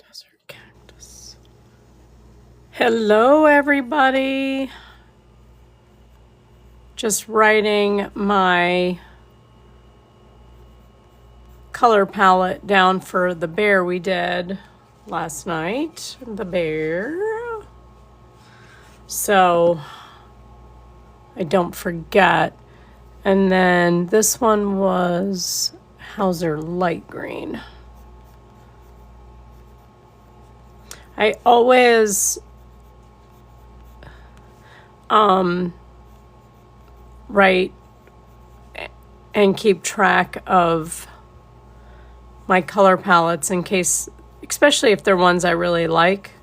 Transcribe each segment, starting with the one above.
Desert cactus. Hello, everybody. Just writing my color palette down for the bear we did last night. The bear. So I don't forget. And then this one was Hauser light green. I always write and keep track of my color palettes in case, especially if they're ones I really like.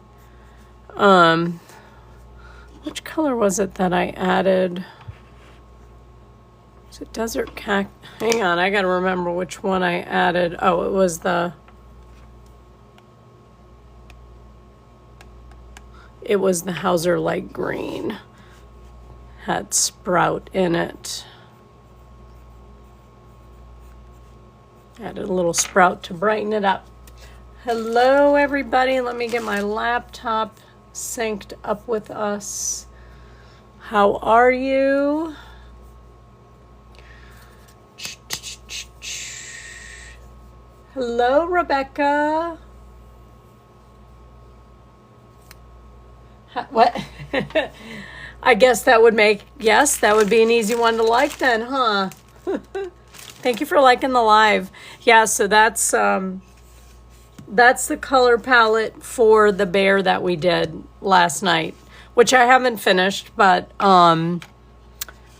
Which color was it that I added? Was it Desert Cactus? Hang on, I gotta remember which one I added. Oh, it was the Hauser light green. Had sprout in it. Added a little sprout to brighten it up. Hello, everybody. Let me get my laptop synced up with us. How are you? Hello, Rebecca. What? I guess that would be an easy one to like then, huh? Thank you for liking the live. Yeah, so that's the color palette for the bear that we did last night, which I haven't finished, but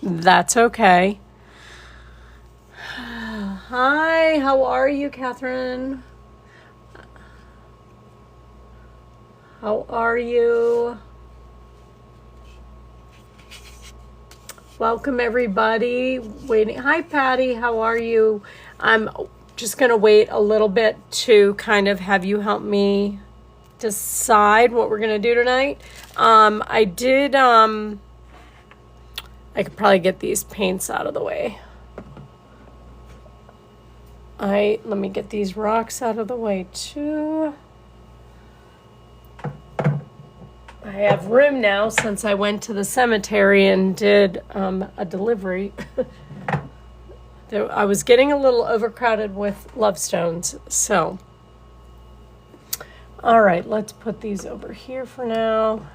that's okay. Hi, how are you, Catherine? How are you? Welcome, everybody. Waiting. Hi, Patty. How are you? I'm just going to wait a little bit to kind of have you help me decide what we're going to do tonight. I could probably get these paints out of the way. Let me get these rocks out of the way, too. I have room now since I went to the cemetery and did a delivery. I was getting a little overcrowded with love stones. So, all right, let's put these over here for now.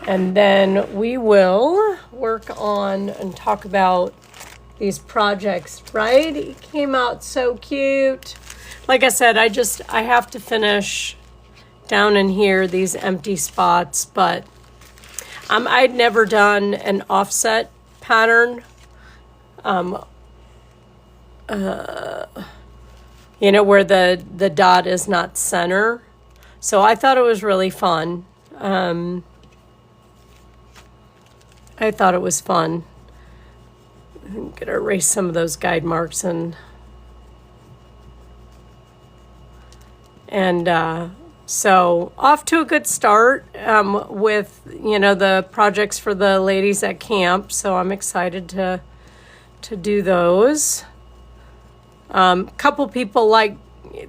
And then we will work on and talk about these projects, right? It came out so cute. Like I said, I have to finish down in here, these empty spots, but I'd never done an offset pattern. Where the dot is not center. So I thought it was really fun. I thought it was fun. I'm gonna erase some of those guide marks and so off to a good start with, the projects for the ladies at camp. So I'm excited to do those. Couple people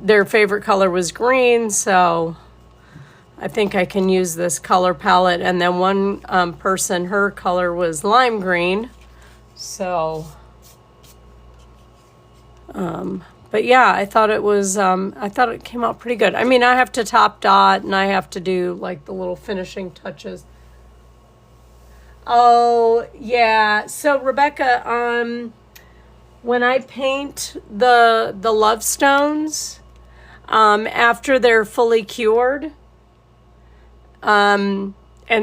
their favorite color was green. So I think I can use this color palette. And then one person, her color was lime green. So, but yeah, I thought it came out pretty good. I mean, I have to top dot and I have to do like the little finishing touches. Oh, yeah. So Rebecca, when I paint the love stones, after they're fully cured, and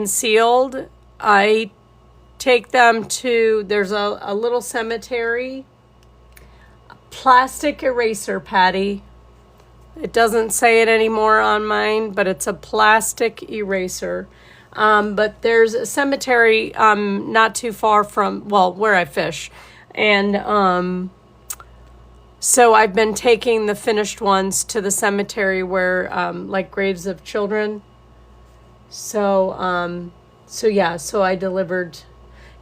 sealed, I take them to, there's a little cemetery. Plastic eraser, Patty. It doesn't say it anymore on mine, but it's a plastic eraser. But there's a cemetery not too far from, where I fish. And so I've been taking the finished ones to the cemetery where, like graves of children. So I delivered.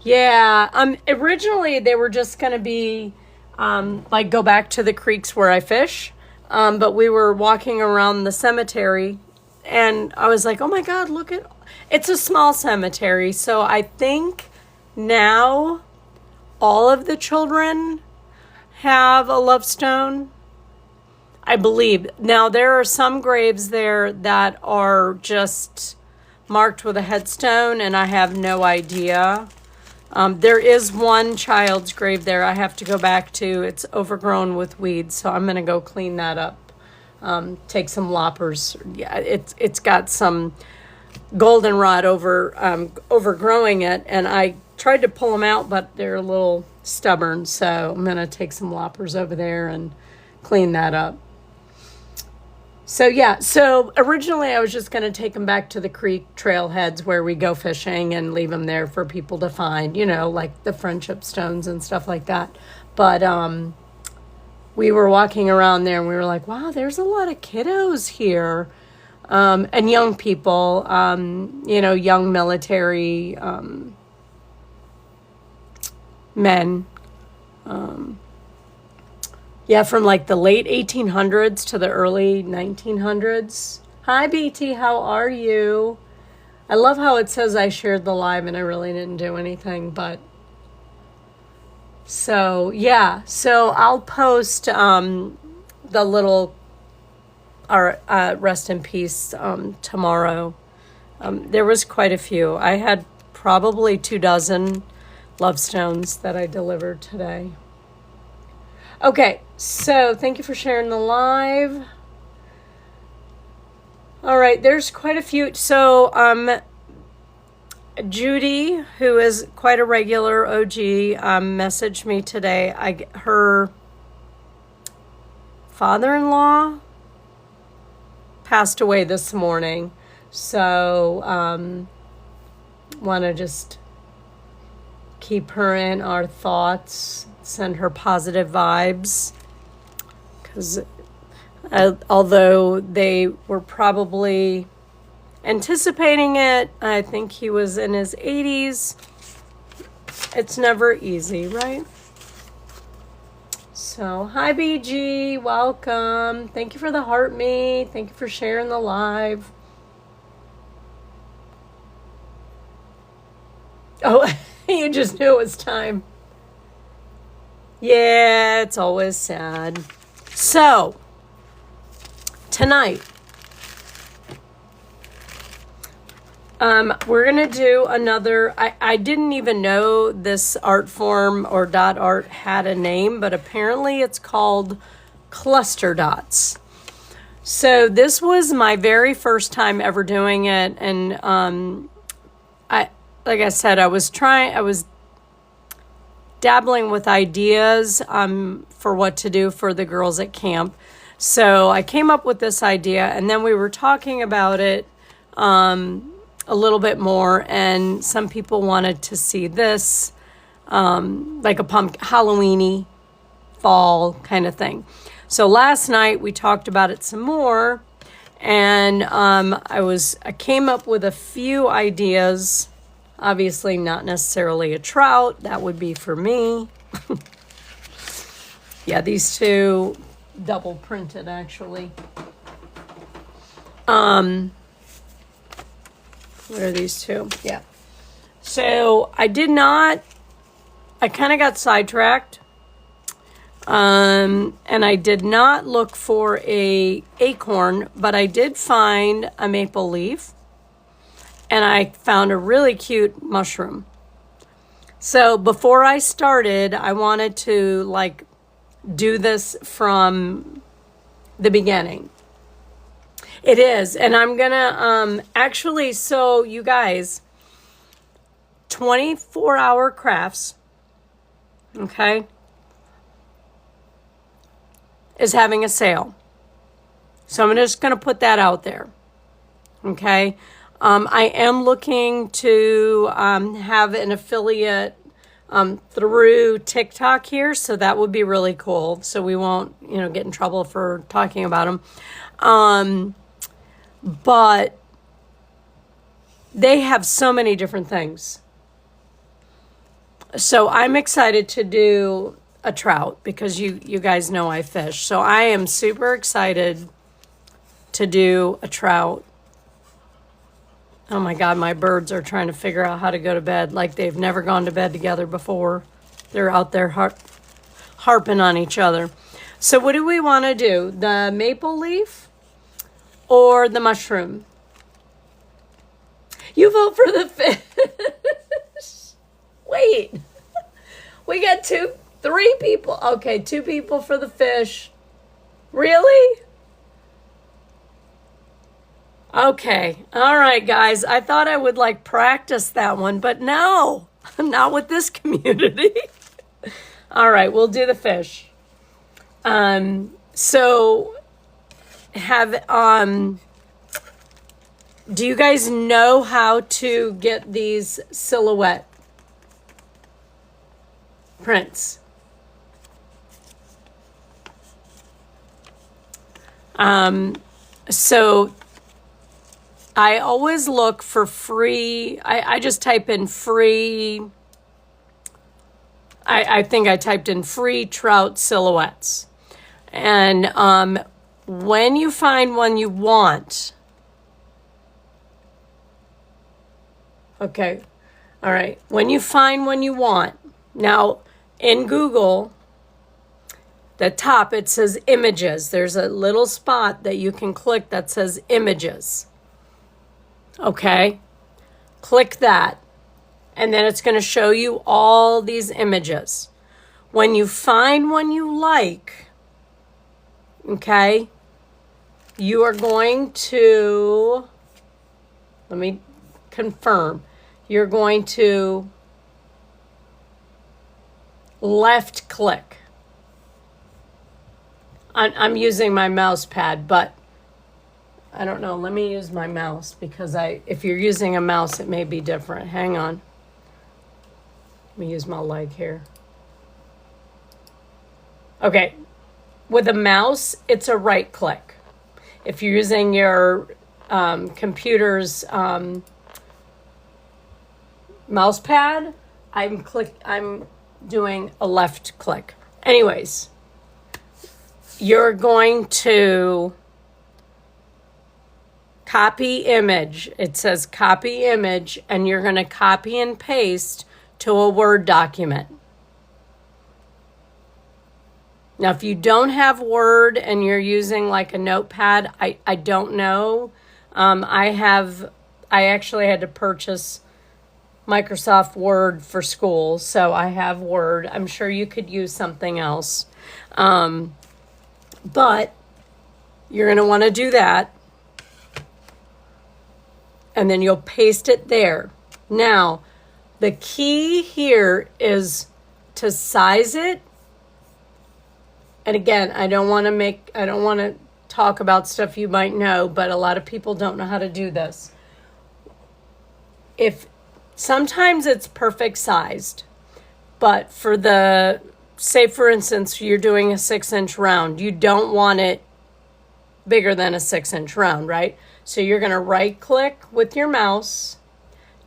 Yeah, originally they were just going to be, go back to the creeks where I fish. But we were walking around the cemetery, and I was like, oh my God, look at, it's a small cemetery. So I think now all of the children have a love stone, I believe. Now, there are some graves there that are just marked with a headstone, and I have no idea. There is one child's grave there I have to go back to. It's overgrown with weeds, so I'm going to go clean that up. Take some loppers. Yeah, it's got some goldenrod overgrowing it, and I tried to pull them out, but they're a little stubborn, so I'm going to take some loppers over there and clean that up. So yeah, so originally I was just going to take them back to the creek trailheads where we go fishing and leave them there for people to find, like the friendship stones and stuff like that. But we were walking around there and we were like, wow, there's a lot of kiddos here. And young people, young military men. From like the late 1800s to the early 1900s. Hi, BT, how are you? I love how it says I shared the live and I really didn't do anything, but... So, yeah. So I'll post the little rest in peace tomorrow. There was quite a few. I had probably 24 love stones that I delivered today. Okay, so thank you for sharing the live. All right, there's quite a few. So Judy, who is quite a regular OG, messaged me today. Her father-in-law passed away this morning. So want to just keep her in our thoughts. Send her positive vibes, because although they were probably anticipating it, I think he was in his 80s. It's never easy, right? So, hi BG, welcome. Thank you for the heart me. Thank you for sharing the live. Oh, you just knew it was time. Yeah, it's always sad. So, tonight, we're going to do another, I didn't even know this art form or dot art had a name, but apparently it's called cluster dots. So this was my very first time ever doing it. And like I said, I was dabbling with ideas for what to do for the girls at camp. So I came up with this idea, and then we were talking about it a little bit more, and some people wanted to see this like a Halloween-y fall kind of thing. So last night we talked about it some more, and I came up with a few ideas. Obviously not necessarily a trout. That would be for me. Yeah, these two double printed actually. What are these two? Yeah. So I kind of got sidetracked. And I did not look for a acorn, but I did find a maple leaf. And I found a really cute mushroom. So before I started, I wanted to do this from the beginning. It is. And I'm going to actually, so you guys, 24-hour crafts, okay, is having a sale. So I'm just going to put that out there. Okay. I am looking to have an affiliate through TikTok here, so that would be really cool. So we won't, get in trouble for talking about them. But they have so many different things. So I'm excited to do a trout because you guys know I fish. So I am super excited to do a trout. Oh my God, my birds are trying to figure out how to go to bed like they've never gone to bed together before. They're out there harping on each other. So what do we want to do? The maple leaf or the mushroom? You vote for the fish. Wait. We got three people. Okay, 2 people for the fish. Really? Okay. All right, guys. I thought I would like practice that one, but no, not with this community. All right, we'll do the fish. So do you guys know how to get these silhouette prints? So I always look for free. I just type in free. I think I typed in free trout silhouettes. And when you find one you want, okay, all right, when you find one you want, now in Google, the top, it says images. There's a little spot that you can click that says images. Okay, click that. And then it's going to show you all these images. When you find one you like, okay, you are going to, let me confirm, you're going to left click. I'm using my mouse pad, but I don't know. Let me use my mouse because if you're using a mouse, it may be different. Hang on. Let me use my leg here. Okay. With a mouse, it's a right click. If you're using your computer's mouse pad, I'm doing a left click. Anyways, you're going to copy image. It says copy image, and you're going to copy and paste to a Word document. Now, if you don't have Word and you're using like a notepad, I don't know. I actually had to purchase Microsoft Word for school, so I have Word. I'm sure you could use something else. But you're going to want to do that. And then you'll paste it there. Now, the key here is to size it. And again, I don't want to talk about stuff you might know, but a lot of people don't know how to do this. Sometimes it's perfect sized, but say for instance, you're doing a 6-inch round, you don't want it bigger than a 6-inch round, right? So you're going to right click with your mouse.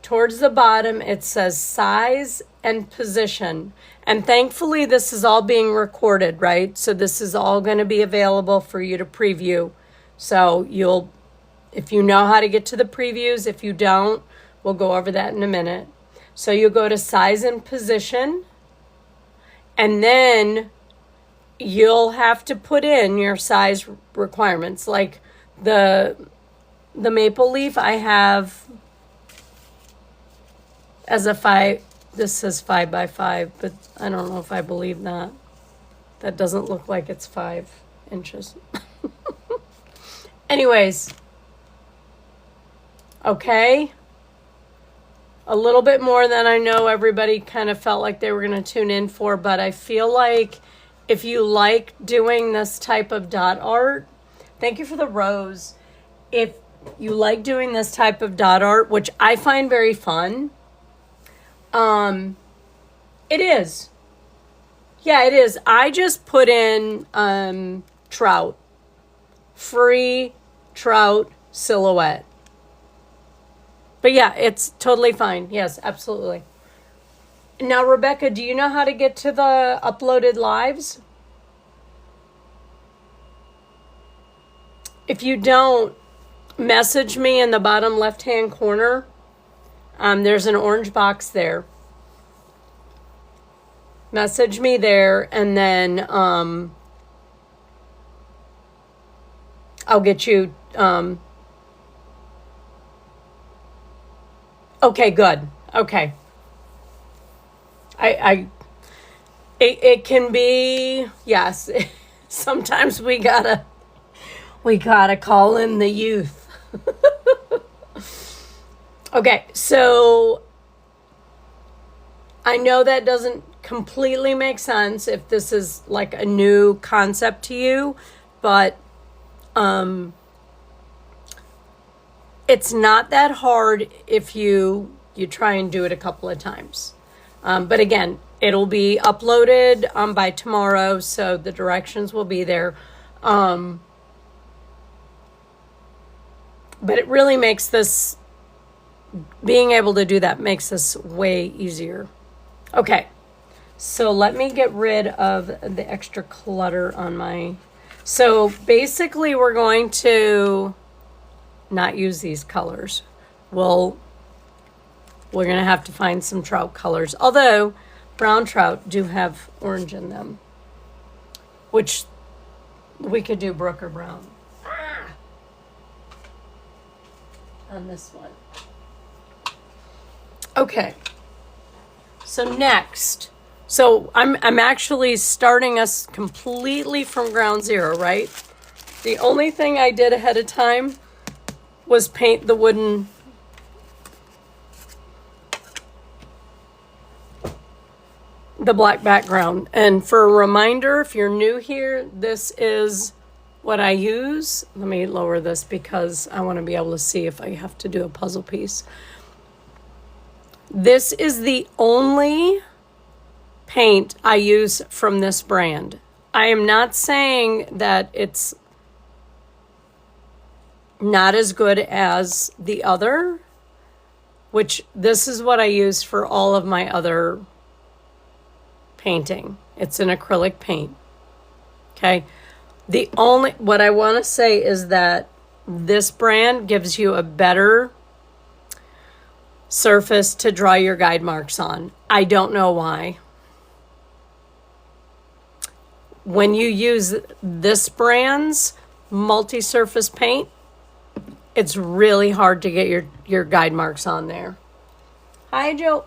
Towards the bottom, it says size and position. And thankfully, this is all being recorded, right? So this is all going to be available for you to preview. So if you know how to get to the previews, if you don't, we'll go over that in a minute. So you'll go to size and position, and then you'll have to put in your size requirements. Like the maple leaf I have as a 5, this says 5 by 5, but I don't know if I believe that. That doesn't look like it's 5 inches. Anyways, okay. A little bit more than I know everybody kind of felt like they were going to tune in for, but I feel like if you like doing this type of dot art, thank you for the rose. If you like doing this type of dot art, which I find very fun, it is. Yeah, it is. I just put in trout, free trout silhouette. But yeah, it's totally fine. Yes, absolutely. Now, Rebecca, do you know how to get to the uploaded lives? If you don't, message me in the bottom left-hand corner. There's an orange box there. Message me there, and then I'll get you. Okay, good. Okay. It can be, yes. Sometimes we gotta call in the youth. Okay, so I know that doesn't completely make sense if this is like a new concept to you, but it's not that hard if you try and do it a couple of times. But again, it'll be uploaded by tomorrow, so the directions will be there. But it really makes this, being able to do that makes this way easier. Okay, so let me get rid of the extra clutter on my... So basically we're going to not use these colors. We're going to have to find some trout colors. Although brown trout do have orange in them, which we could do Brook or brown. On this one. Okay. So next, I'm actually starting us completely from ground zero, right? The only thing I did ahead of time was paint the wooden the black background. And for a reminder, if you're new here, this is what I use. Let me lower this because I want to be able to see if I have to do a puzzle piece. This is the only paint I use from this brand. I am not saying that it's not as good as the other, which this is what I use for all of my other painting. It's an acrylic paint. Okay. What I want to say is that this brand gives you a better surface to draw your guide marks on. I don't know why. When you use this brand's multi-surface paint, it's really hard to get your guide marks on there. Hi, Jolyn?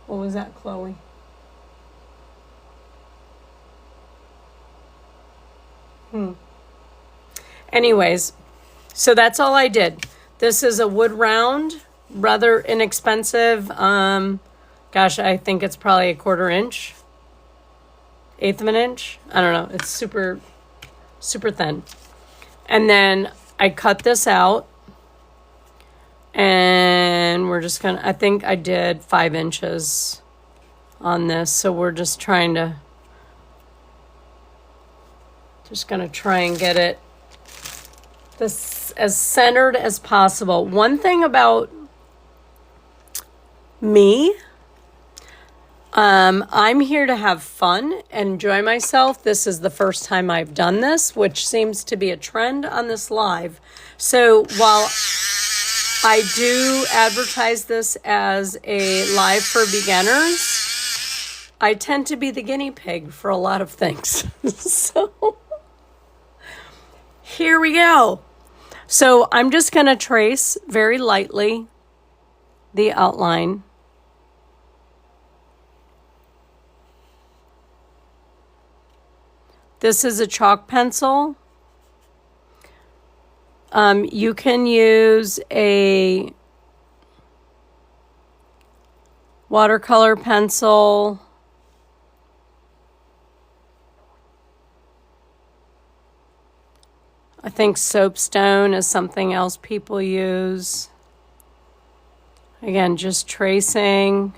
What was that, Chloe? Anyways, so that's all I did. This is a wood round, rather inexpensive. Gosh, I think it's probably a 1/4 inch, 1/8 of an inch. I don't know. It's super, super thin. And then I cut this out. And we're just gonna, I think I did 5 inches on this. So we're just trying to, try and get it this as centered as possible. One thing about me, I'm here to have fun and enjoy myself. This is the first time I've done this, which seems to be a trend on this live. So while I do advertise this as a live for beginners, I tend to be the guinea pig for a lot of things. So here we go. So I'm just going to trace very lightly the outline. This is a chalk pencil. You can use a watercolor pencil. I think soapstone is something else people use. Again, just tracing.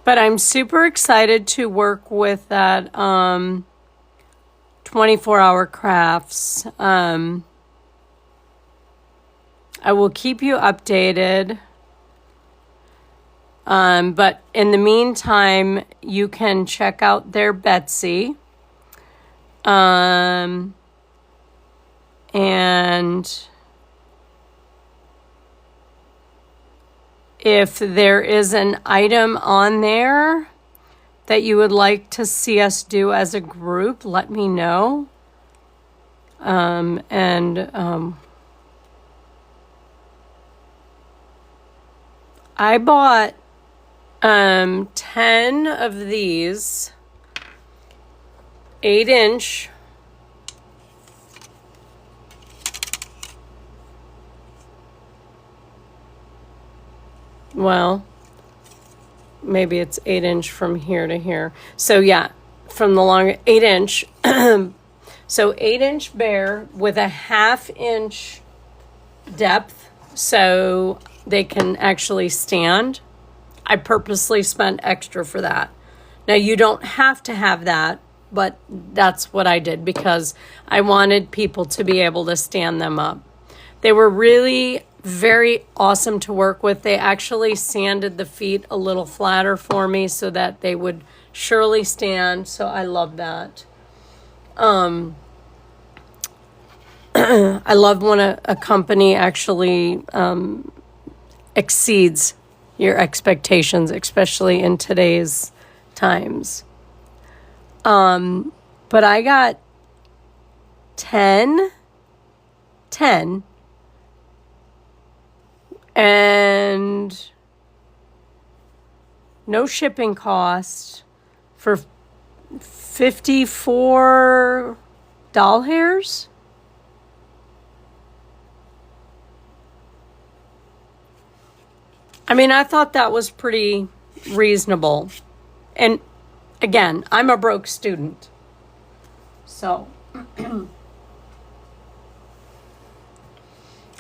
But I'm super excited to work with that 24-hour crafts. I will keep you updated. But in the meantime, you can check out their Betsy. And if there is an item on there that you would like to see us do as a group, let me know. I bought 10 of these 8-inch well, maybe it's 8-inch from here to here. So yeah, from the long 8-inch. So 8-inch bear with a 1/2-inch depth so they can actually stand. I purposely spent extra for that. Now you don't have to have that, but that's what I did because I wanted people to be able to stand them up. They were really very awesome to work with. They actually sanded the feet a little flatter for me so that they would surely stand. So I love that. I love when a company actually exceeds your expectations, especially in today's times. But I got 10, and no shipping cost for 54 doll hairs. I mean, I thought that was pretty reasonable. And again, I'm a broke student. So,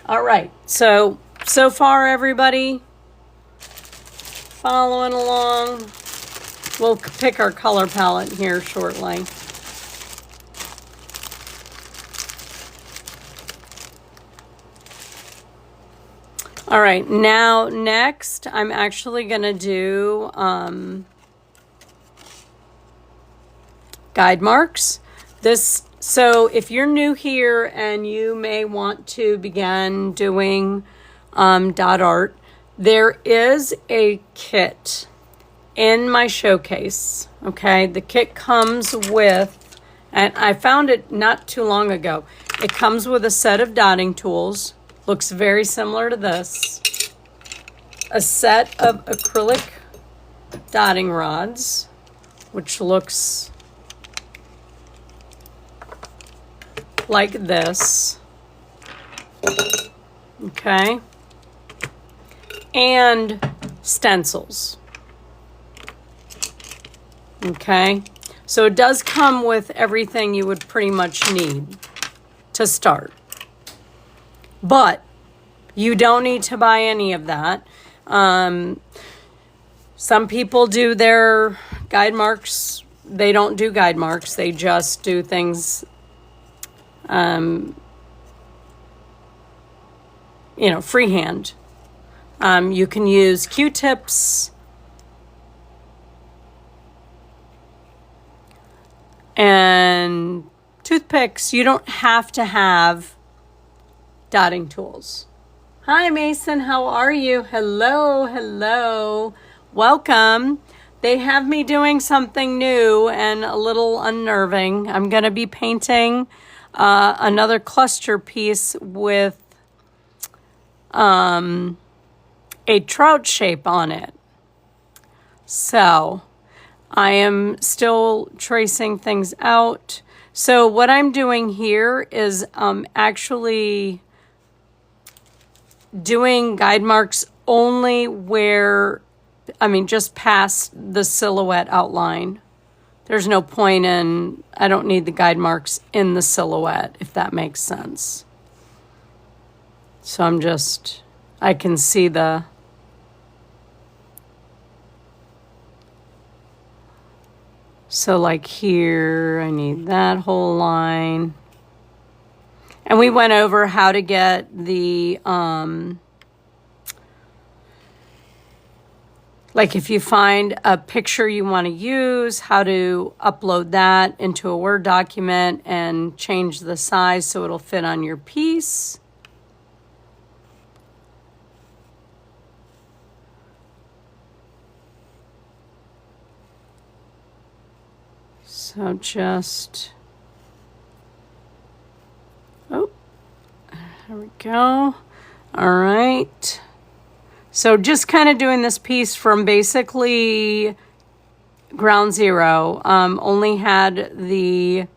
all right. So far, everybody following along. We'll pick our color palette here shortly. All right, now next I'm actually going to do guide marks. So if you're new here and you may want to begin doing dot art, there is a kit in my showcase. Okay, the kit comes with, and I found it not too long ago. It comes with a set of dotting tools. Looks very similar to this. A set of acrylic dotting rods, which looks like this. Okay. And stencils. Okay. So it does come with everything you would pretty much need to start. But you don't need to buy any of that. Some people do their guide marks. They don't do guide marks. They just do things, freehand. You can use Q-tips and toothpicks. You don't have to have dotting tools. Hi, Mason. How are you? Hello. Welcome. They have me doing something new and a little unnerving. I'm going to be painting another cluster piece with a trout shape on it. So I am still tracing things out. So what I'm doing here is actually doing guide marks only just past the silhouette outline. There's no point I don't need the guide marks in the silhouette, if that makes sense. So I can see So like here, I need that whole line. And we went over how to get the, like if you find a picture you want to use, how to upload that into a Word document and change the size so it'll fit on your piece. So just, oh, there we go. All right. So just kind of doing this piece from basically ground zero. Only had the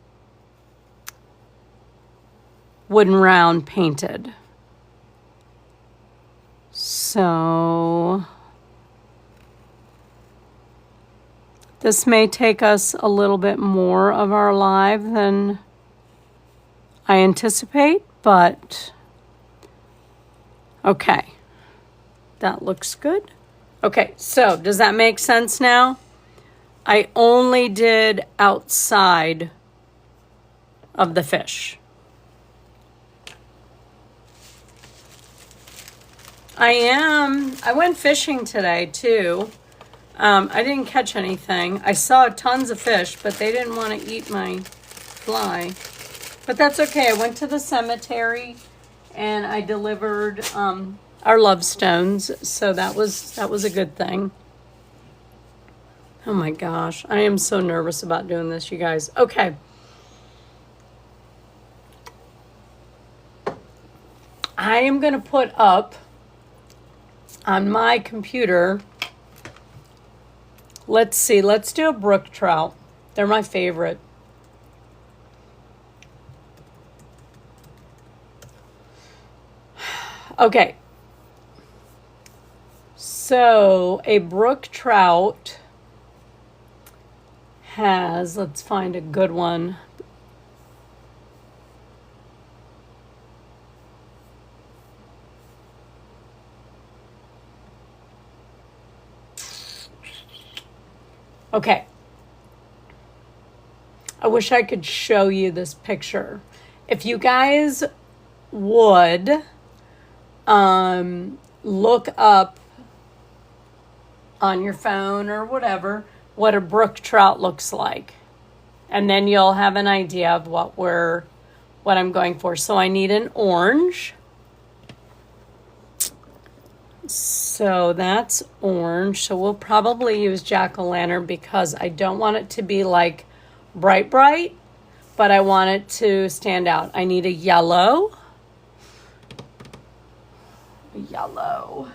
wooden round painted. So this may take us a little bit more of our live than I anticipate, but okay. That looks good. Okay, so does that make sense now? I only did outside of the fish. I went fishing today too. I didn't catch anything. I saw tons of fish, but they didn't want to eat my fly. But that's okay. I went to the cemetery and I delivered our love stones, so that was a good thing. Oh my gosh, I am so nervous about doing this, you guys. Okay. I am going to put up on my computer, let's see, let's do a brook trout. They're my favorite. Okay. So a brook trout has, let's find a good one. Okay. I wish I could show you this picture. If you guys would look up on your phone or whatever what a brook trout looks like, and then you'll have an idea of what I'm going for. So I need an orange. So that's orange. So we'll probably use jack-o'-lantern because I don't want it to be like bright, but I want it to stand out. I need a yellow. Let's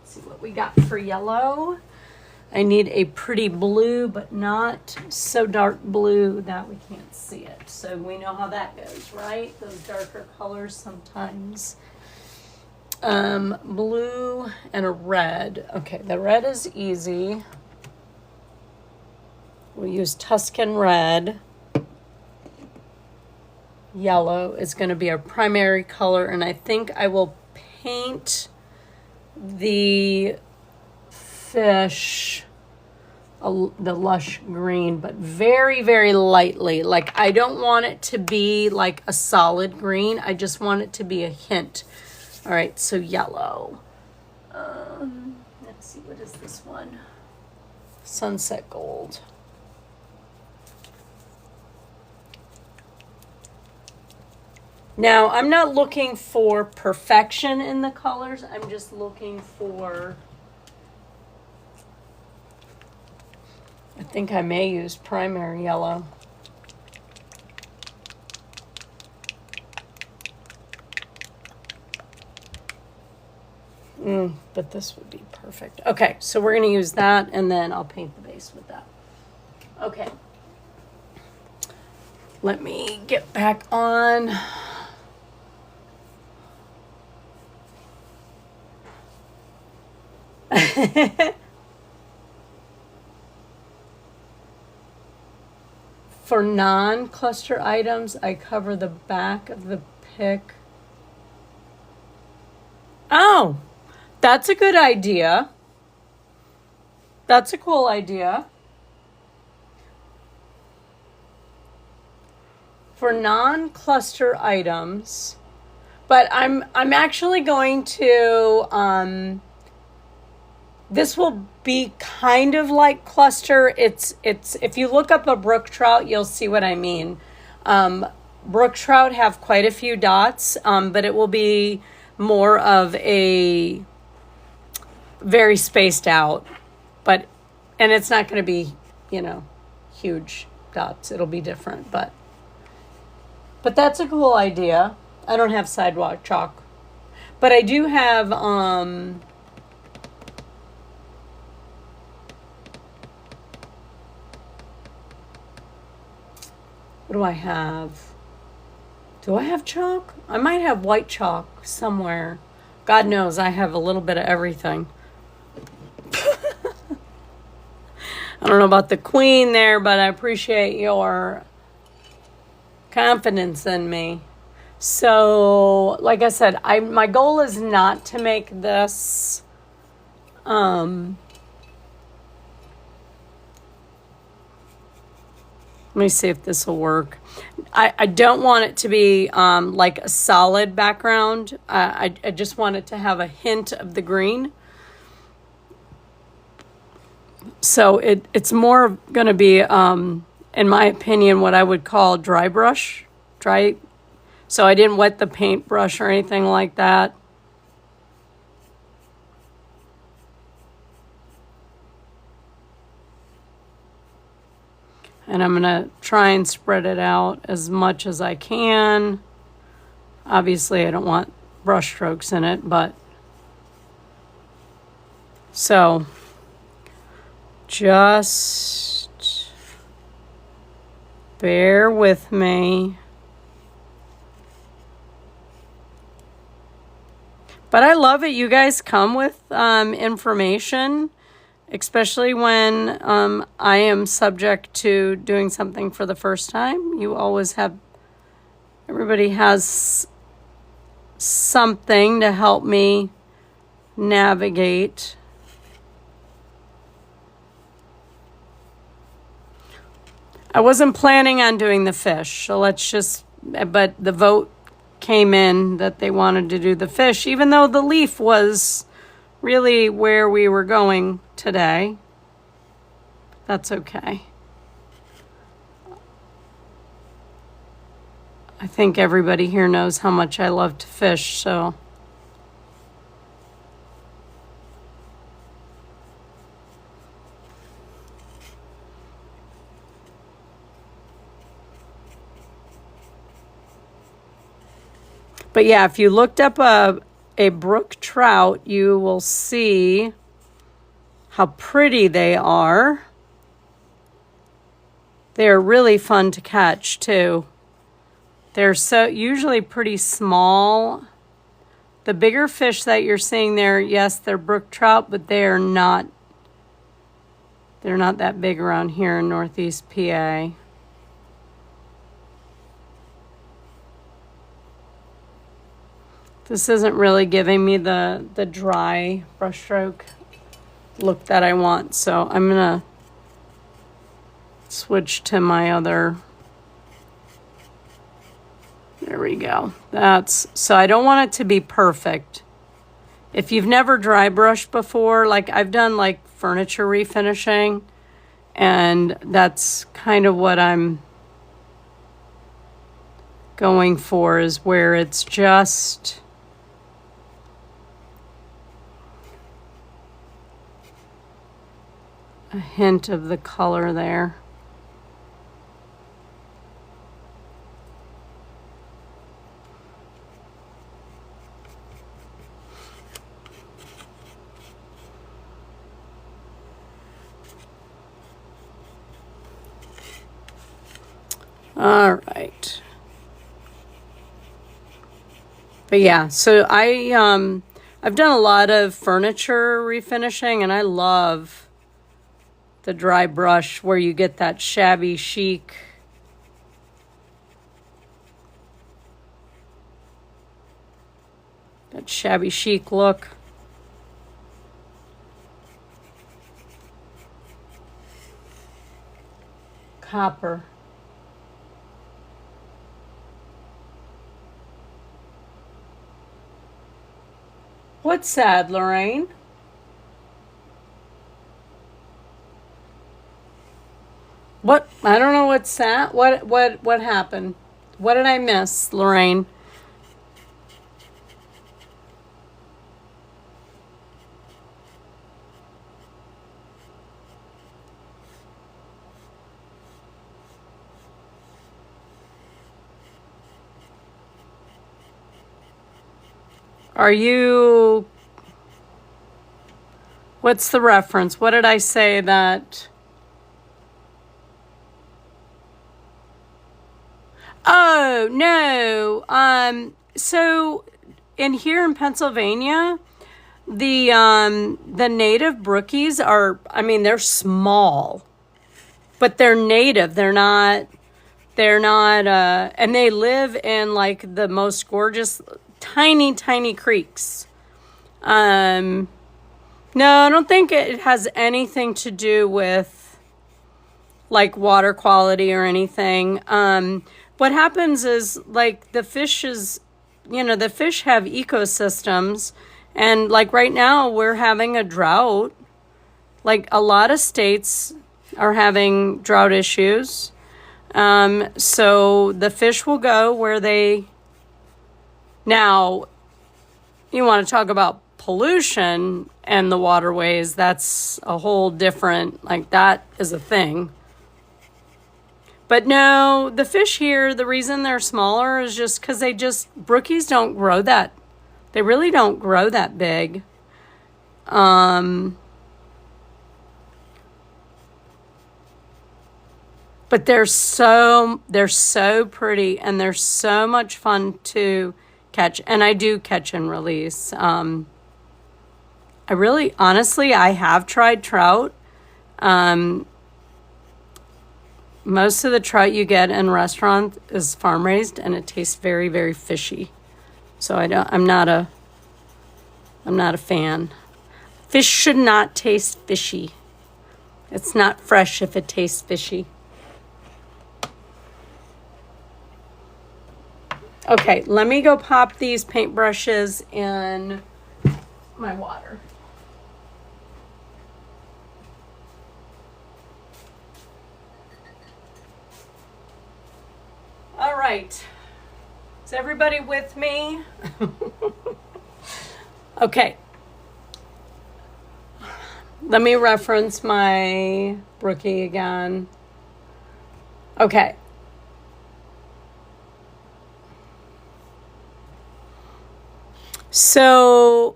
see what we got for yellow. I need a pretty blue, but not so dark blue that we can't see it. So we know how that goes, right? Those darker colors sometimes. Blue and a red. Okay, the red is easy. We'll use Tuscan red. Yellow is going to be our primary color, and I think I will paint the fish the lush green, but very, very lightly. Like, I don't want it to be like a solid green. I just want it to be a hint. All right, so yellow. Let's see, what is this one? Sunset gold. Now, I'm not looking for perfection in the colors. I'm just looking for, I think I may use primary yellow. But this would be perfect. Okay, so we're going to use that, and then I'll paint the base with that. Okay. Let me get back on. For non-cluster items, I cover the back of the pick. Oh, that's a good idea. That's a cool idea. for non-cluster items, but I'm actually going to this will be kind of like cluster. It's if you look up a brook trout, you'll see what I mean. Brook trout have quite a few dots, but it will be more of a very spaced out, and it's not going to be, huge dots. It'll be different, but that's a cool idea. I don't have sidewalk chalk, but I do have what do I have? Do I have chalk? I might have white chalk somewhere. God knows I have a little bit of everything. I don't know about the queen there, but I appreciate your confidence in me. So, like I said, my goal is not to make this let me see if this will work. I don't want it to be like a solid background. I just want it to have a hint of the green. So it's more going to be, in my opinion, what I would call dry brush. So I didn't wet the paintbrush or anything like that. And I'm going to try and spread it out as much as I can. Obviously, I don't want brush strokes in it, but so just bear with me. But I love it. You guys come with information, especially when I am subject to doing something for the first time. You always have, everybody has something to help me navigate. I wasn't planning on doing the fish, so but the vote came in that they wanted to do the fish, even though the leaf was really where we were going today. That's okay. I think everybody here knows how much I love to fish, so. But yeah, if you looked up a brook trout, you will see how pretty they are. They're really fun to catch too. They're usually pretty small. The bigger fish that you're seeing there, yes, they're brook trout, but they're not that big around here in Northeast PA. This isn't really giving me the dry brushstroke look that I want, so I'm gonna switch to my other. There we go. So I don't want it to be perfect. If you've never dry brushed before, like I've done like furniture refinishing, and that's kind of what I'm going for, is where it's just a hint of the color there. All right. But yeah, so I've done a lot of furniture refinishing, and I love the dry brush where you get that shabby chic look. Copper. What's sad, Lorraine? What? I don't know what's sad. What happened? What did I miss, Lorraine? Are you, what's the reference? What did I say that? Oh, no. So in here in Pennsylvania, the native brookies are, I mean, they're small, but they're native. They're not, and they live in like the most gorgeous, tiny, tiny creeks. Um, no, I don't think it has anything to do with like water quality or anything. What happens is like the fish have ecosystems, and like right now we're having a drought. Like a lot of states are having drought issues. So the fish will go where they, now you want to talk about pollution and the waterways, that's a whole different, like that is a thing. But no, the fish here, the reason they're smaller is just because brookies don't grow that, they really don't grow that big. Um, but they're so pretty and they're so much fun to catch. And I do catch and release. I really, honestly, I have tried trout. Um, Most of the trout you get in restaurants is farm raised and it tastes very, very fishy. So I'm not a fan. Fish should not taste fishy. It's not fresh if it tastes fishy. Okay, let me go pop these paintbrushes in my water. All right. Is everybody with me? Okay. Let me reference my Brookie again. Okay. So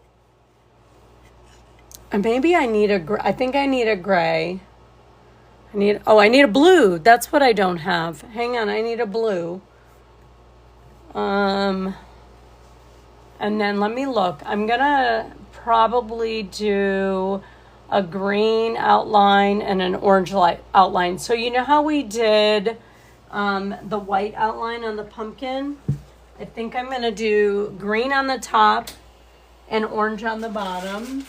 maybe I think I need a gray. I need a blue. That's what I don't have. Hang on, I need a blue. Um, and then let me look. I'm gonna probably do a green outline and an orange light outline. So you know how we did the white outline on the pumpkin? I think I'm gonna do green on the top and orange on the bottom.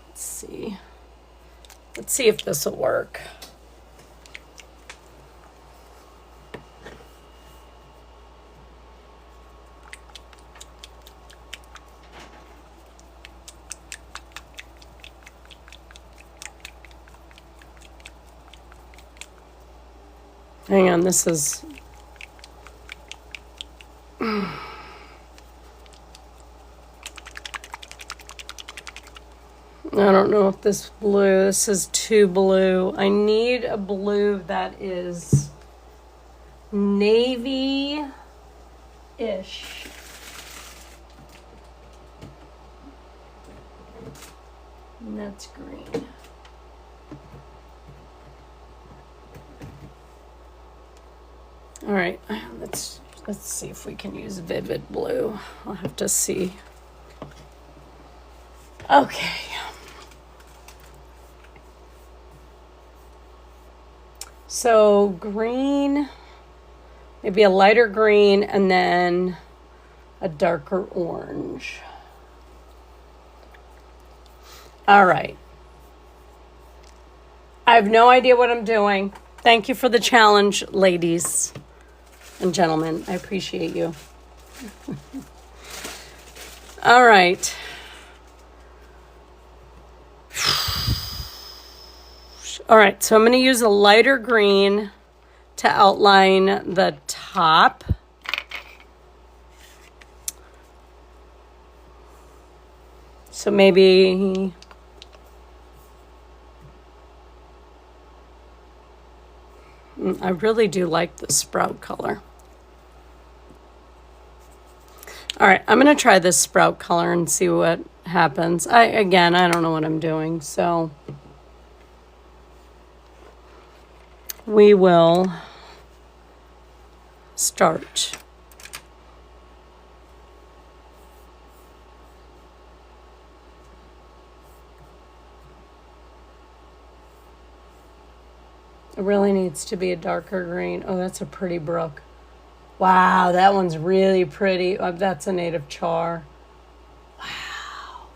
Let's see. Let's see if this will work. Hang on, this is... I don't know if this is too blue. I need a blue that is navy-ish. And that's green. All right, let's see if we can use vivid blue. I'll have to see. Okay. So green, maybe a lighter green and then a darker orange. All right. I have no idea what I'm doing. Thank you for the challenge, ladies and gentlemen. I appreciate you. All right. All right, so I'm going to use a lighter green to outline the top. So maybe I really do like the sprout color. All right, I'm going to try this sprout color and see what happens. Again, I don't know what I'm doing, so we will start. It really needs to be a darker green. Oh, that's a pretty brook. Wow, that one's really pretty. Oh, that's a native char. Wow.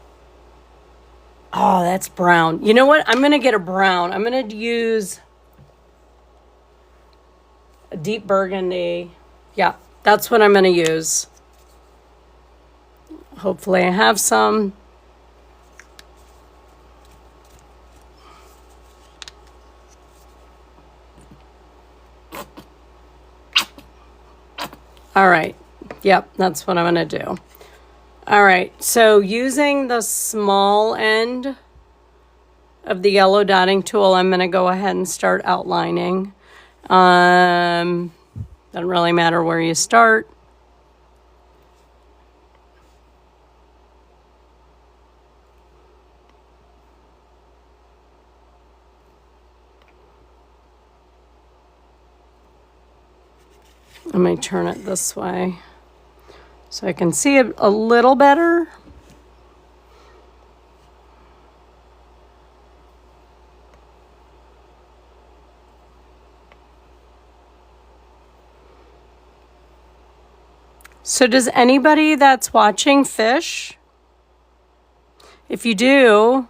Oh, that's brown. You know what? I'm going to get a brown. I'm going to use a deep burgundy. Yeah, that's what I'm going to use. Hopefully I have some. All right. Yep, that's what I'm going to do. All right, so using the small end of the yellow dotting tool, I'm going to go ahead and start outlining. Doesn't really matter where you start. Let me turn it this way so I can see it a little better. So does anybody that's watching fish? If you do,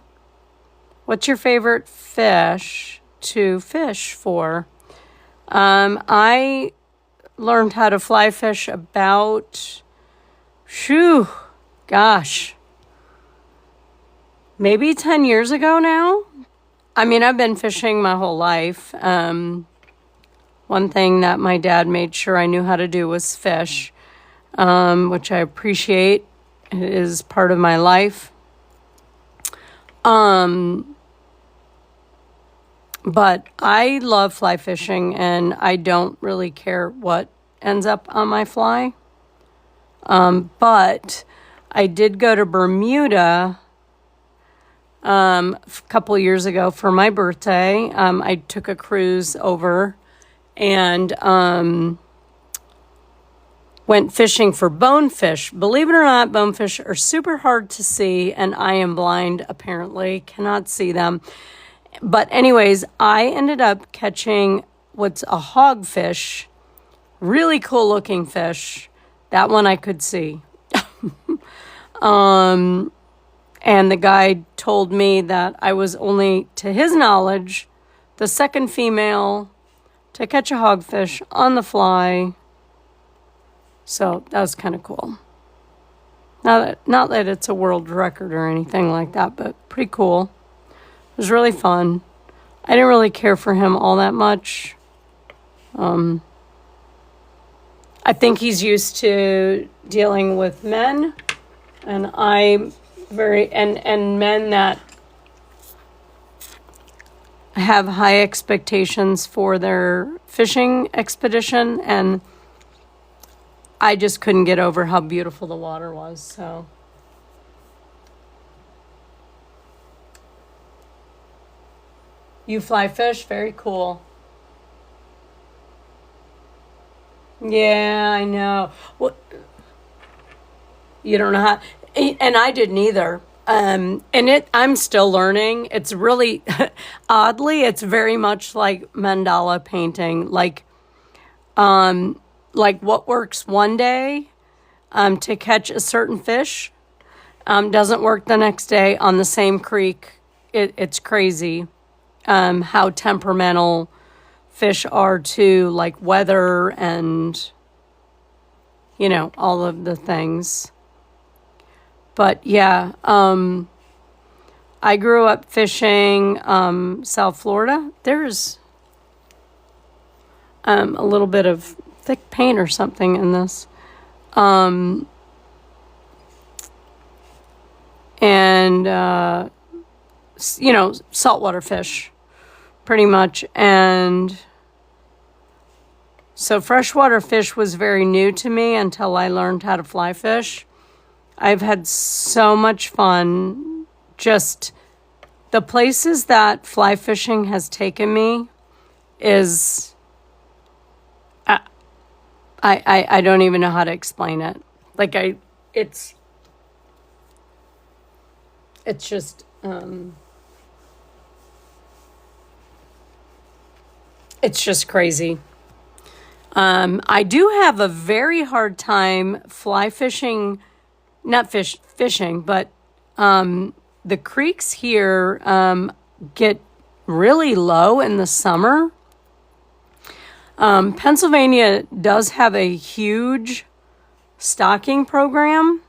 what's your favorite fish to fish for? I learned how to fly fish about, maybe 10 years ago now. I mean, I've been fishing my whole life. One thing that my dad made sure I knew how to do was fish, which I appreciate. It is part of my life. But I love fly fishing, and I don't really care what ends up on my fly. But I did go to Bermuda a couple years ago for my birthday. I took a cruise over and went fishing for bonefish. Believe it or not, bonefish are super hard to see, and I am blind, apparently, cannot see them. But anyways, I ended up catching what's a hogfish, really cool looking fish. That one I could see. And the guide told me that I was only, to his knowledge, the second female to catch a hogfish on the fly. So that was kind of cool. Not that it's a world record or anything like that, but pretty cool. It was really fun. I didn't really care for him all that much. I think he's used to dealing with men, and I'm and men that have high expectations for their fishing expedition, and I just couldn't get over how beautiful the water was, so. You fly fish? Very cool. Yeah, I know. Well, you don't know how, and I didn't either. I'm still learning. It's really, oddly, it's very much like mandala painting. Like what works one day, to catch a certain fish, doesn't work the next day on the same creek. It's crazy. How temperamental fish are to like weather and, all of the things. But yeah, I grew up fishing South Florida. There's a little bit of thick paint or something in this. And, saltwater fish, pretty much. And so freshwater fish was very new to me until I learned how to fly fish. I've had so much fun. Just the places that fly fishing has taken me is, I don't even know how to explain it. Like it's just, it's just crazy. I do have a very hard time fly fishing, not fishing, but the creeks here get really low in the summer. Pennsylvania does have a huge stocking program,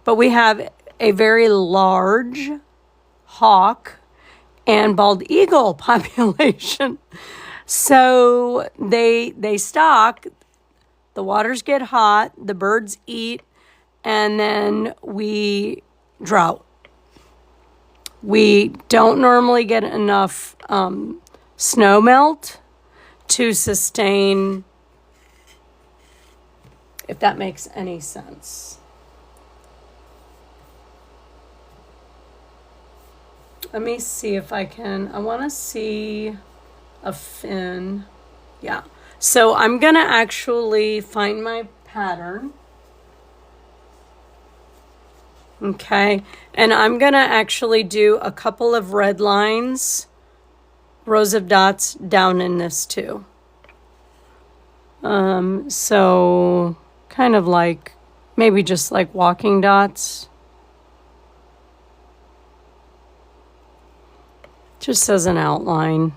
but we have a very large hawk and bald eagle population. So they stock, the waters get hot, the birds eat, and then we drought. We don't normally get enough snow melt to sustain, if that makes any sense. Let me see if I want to see a fin. Yeah. So I'm going to actually find my pattern. Okay. And I'm going to actually do a couple of red lines, rows of dots down in this too. So kind of like, maybe just like walking dots. Just as an outline.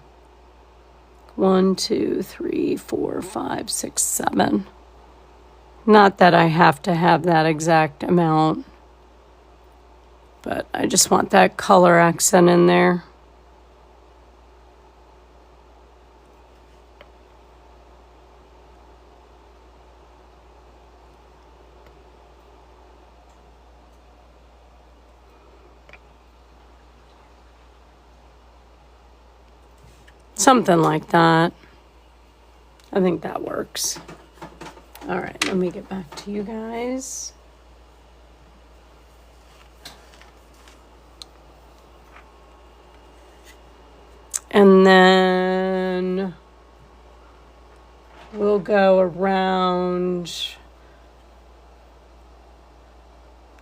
1, 2, 3, 4, 5, 6, 7. Not that I have to have that exact amount, but I just want that color accent in there. Something like that. I think that works. All right, let me get back to you guys. And then we'll go around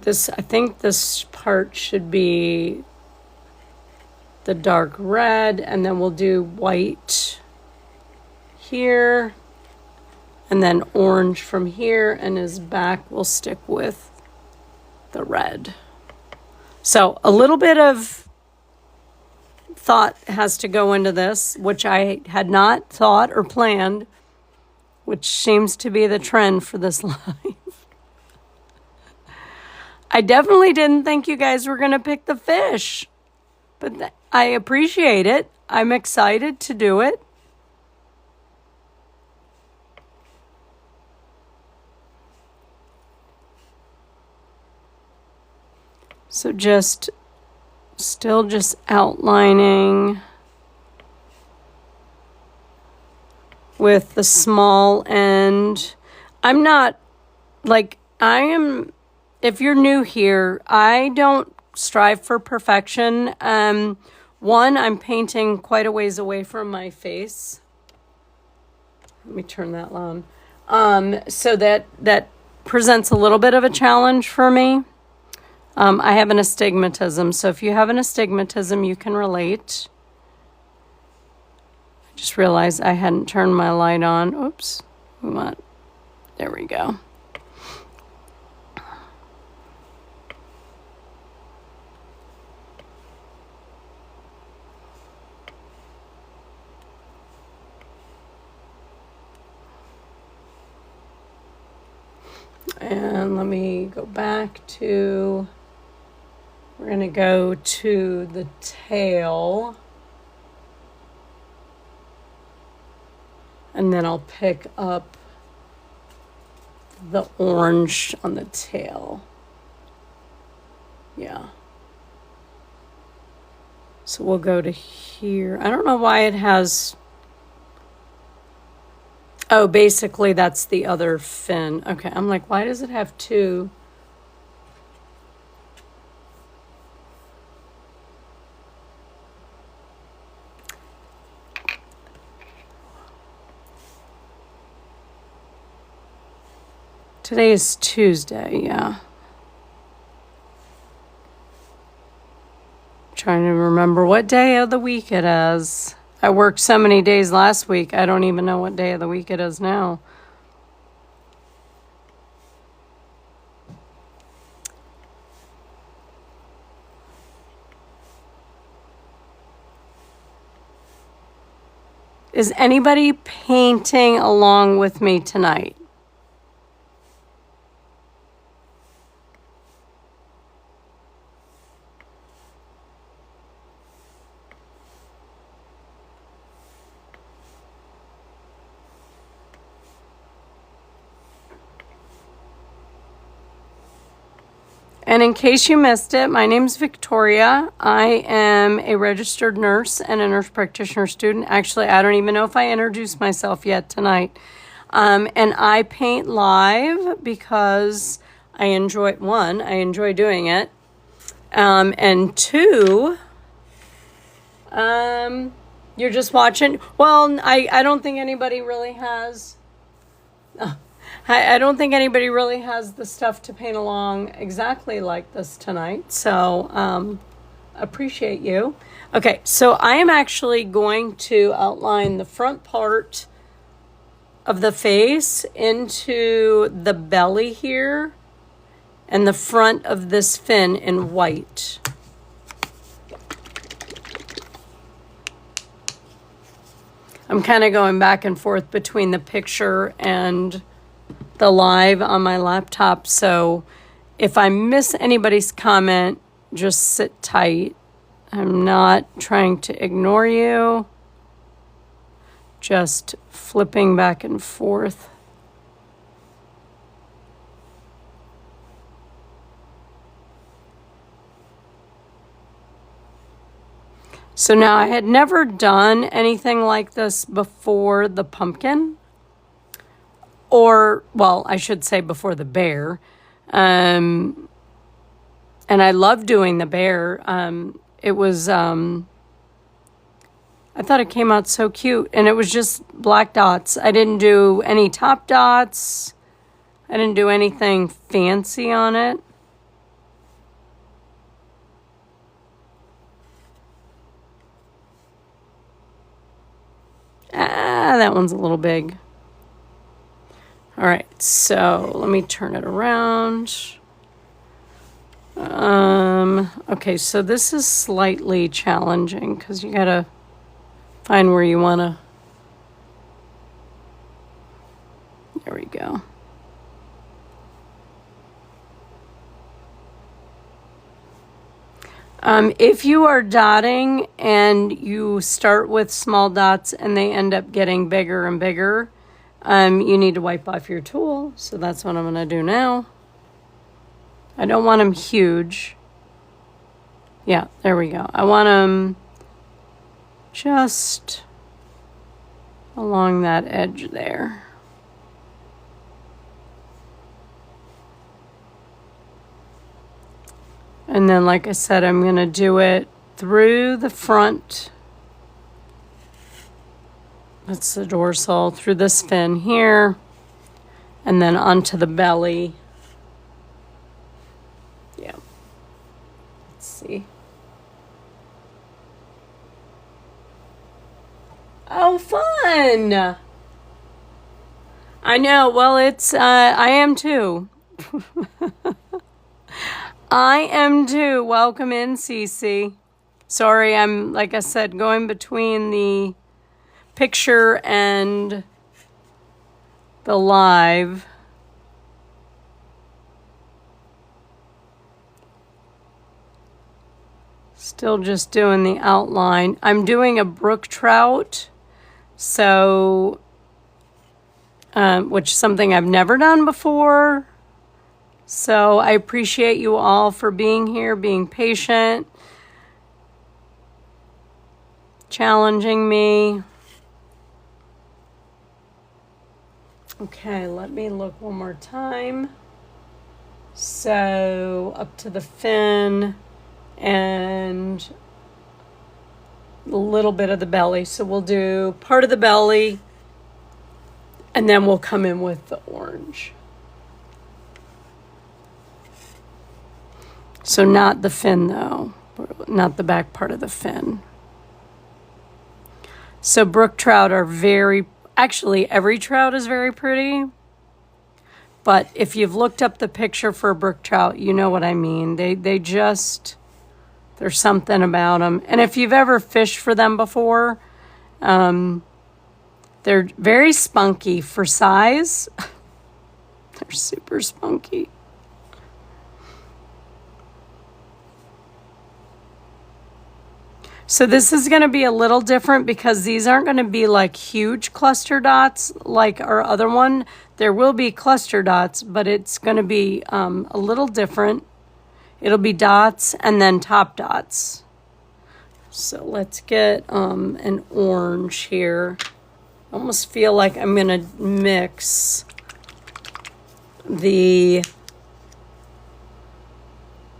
this. I think this part should be the dark red, and then we'll do white here, and then orange from here, and his back will stick with the red. So a little bit of thought has to go into this, which I had not thought or planned, which seems to be the trend for this live. I definitely didn't think you guys were going to pick the fish, but I appreciate it. I'm excited to do it. So still just outlining with the small end. I'm not, like, if you're new here, I don't strive for perfection. One, I'm painting quite a ways away from my face. Let me turn that on. So that presents a little bit of a challenge for me. I have an astigmatism, so if you have an astigmatism, you can relate. I just realized I hadn't turned my light on. Oops. There we go. And then let me go back to, we're going to go to the tail. And then I'll pick up the orange on the tail. Yeah. So we'll go to here. I don't know why it has... Oh, basically that's the other fin. Okay, I'm like, why does it have two? Today is Tuesday, yeah. Trying to remember what day of the week it is. I worked so many days last week, I don't even know what day of the week it is now. Is anybody painting along with me tonight? And in case you missed it, my name's Victoria. I am a registered nurse and a nurse practitioner student. Actually, I don't even know if I introduced myself yet tonight. And I paint live because I enjoy, one, I enjoy doing it. And two, you're just watching. Well, I don't think anybody really has... I don't think anybody really has the stuff to paint along exactly like this tonight. So, appreciate you. Okay, so I am actually going to outline the front part of the face into the belly here and the front of this fin in white. I'm kind of going back and forth between the picture and the live on my laptop, so if I miss anybody's comment, just sit tight. I'm not trying to ignore you, just flipping back and forth. So now I had never done anything like this before the pumpkin. Or, well, I should say before the bear. And I love doing the bear. It was, I thought it came out so cute. And it was just black dots. I didn't do any top dots. I didn't do anything fancy on it. Ah, that one's a little big. All right, so let me turn it around. Okay, so this is slightly challenging because you gotta find where you wanna. There we go. If you are dotting and you start with small dots and they end up getting bigger and bigger, you need to wipe off your tool. So that's what I'm going to do now. I don't want them huge. Yeah, there we go. I want them just along that edge there. And then, like I said, I'm going to do it through the front. That's the dorsal, through this fin here, and then onto the belly. Yeah. Let's see. Oh, fun! I know. Well, it's, I am too. I am too. Welcome in, Cece. Sorry, I'm, like I said, going between the picture and the live. Still just doing the outline. I'm doing a brook trout, so, which is something I've never done before. So I appreciate you all for being here, being patient, challenging me. Okay, let me look one more time. So up to the fin and a little bit of the belly. So we'll do part of the belly and then we'll come in with the orange. So not the fin though, not the back part of the fin. So brook trout are actually every trout is very pretty. But if you've looked up the picture for a brook trout, you know what I mean. They just, there's something about them. And if you've ever fished for them before, they're very spunky for size. They're super spunky. So this is going to be a little different because these aren't going to be like huge cluster dots like our other one. There will be cluster dots, but it's going to be a little different. It'll be dots and then top dots. So let's get an orange here. I almost feel like I'm going to mix the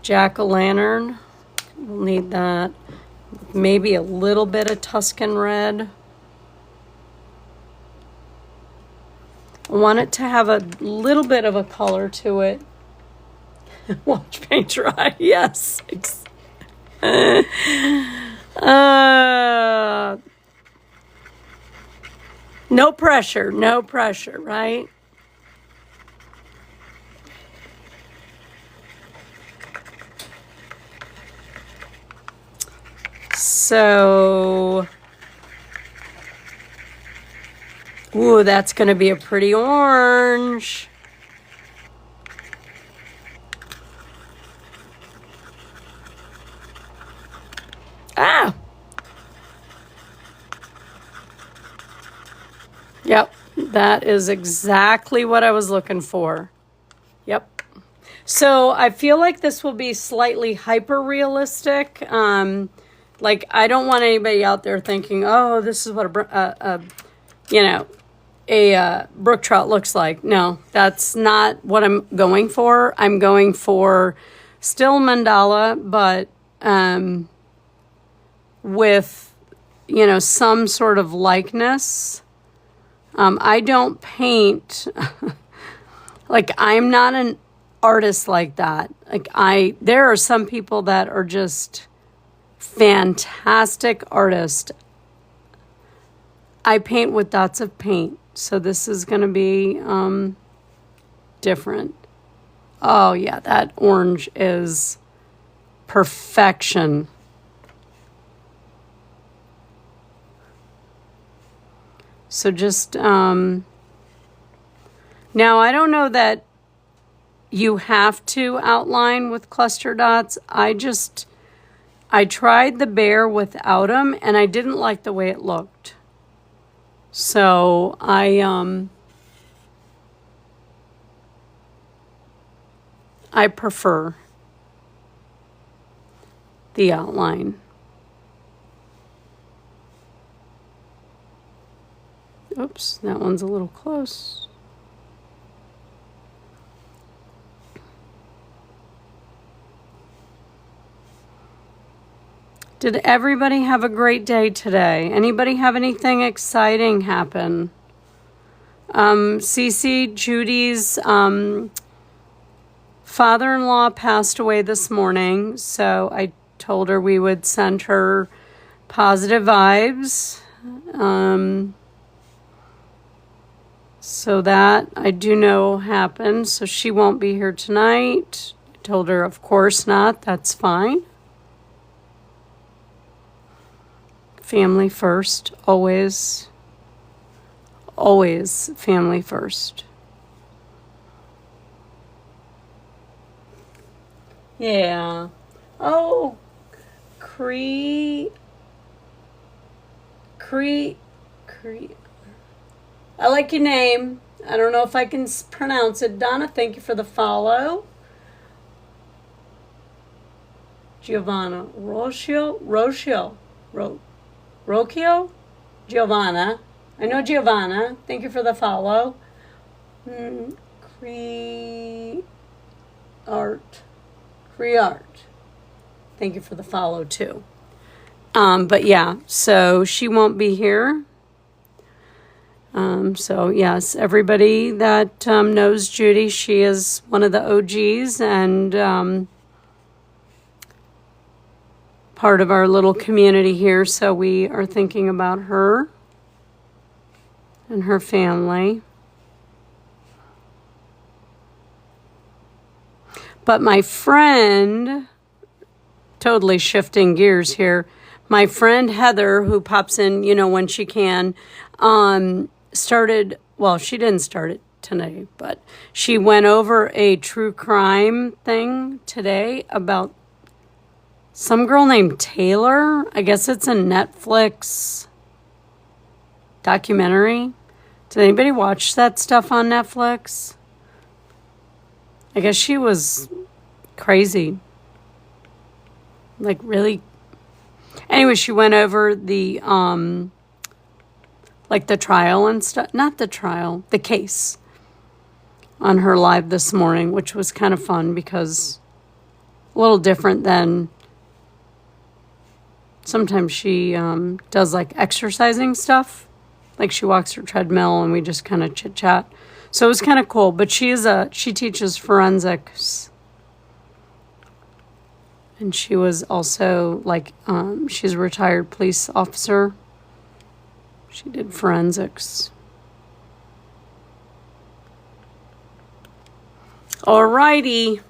jack-o'-lantern. We'll need that. Maybe a little bit of Tuscan red. I want it to have a little bit of a color to it. Watch paint dry. Yes. No pressure. No pressure, right? So, ooh, that's going to be a pretty orange. Ah! Yep, that is exactly what I was looking for. Yep. So I feel like this will be slightly hyper-realistic. Like, I don't want anybody out there thinking, oh, this is what a brook trout looks like. No, that's not what I'm going for. I'm going for still mandala, but with, some sort of likeness. I don't paint, like, I'm not an artist like that. Like, there are some people that are just fantastic artist. I paint with dots of paint, so this is going to be different. Oh yeah, that orange is perfection. So just now I don't know that you have to outline with cluster dots. I tried the bear without them, and I didn't like the way it looked. So I prefer the outline. Oops, that one's a little close. Did everybody have a great day today? Anybody have anything exciting happen? Cece, Judy's father-in-law passed away this morning, so I told her we would send her positive vibes. So that I do know happened, so she won't be here tonight. I told her, of course not, that's fine. Family first, always, always family first. Yeah. Oh, Cree. I like your name. I don't know if I can pronounce it. Donna, thank you for the follow. Giovanna. Rocio. Giovanna. I know Giovanna. Thank you for the follow. Creart. Thank you for the follow too. But yeah, so she won't be here. So yes, everybody that knows Judy, she is one of the OGs and part of our little community here. So we are thinking about her and her family. But my friend, totally shifting gears here, my friend Heather, who pops in, when she can, started, well, she didn't start it today, but she went over a true crime thing today about some girl named Taylor. I guess it's a Netflix documentary. Did anybody watch that stuff on Netflix? I guess she was crazy. Like really. Anyway, she went over the like the trial and stuff. Not the trial, the case on her live this morning, which was kind of fun because a little different than sometimes she does like exercising stuff. Like she walks her treadmill and we just kind of chit chat. So it was kind of cool. But she teaches forensics. And she was also like, she's a retired police officer. She did forensics. Alrighty.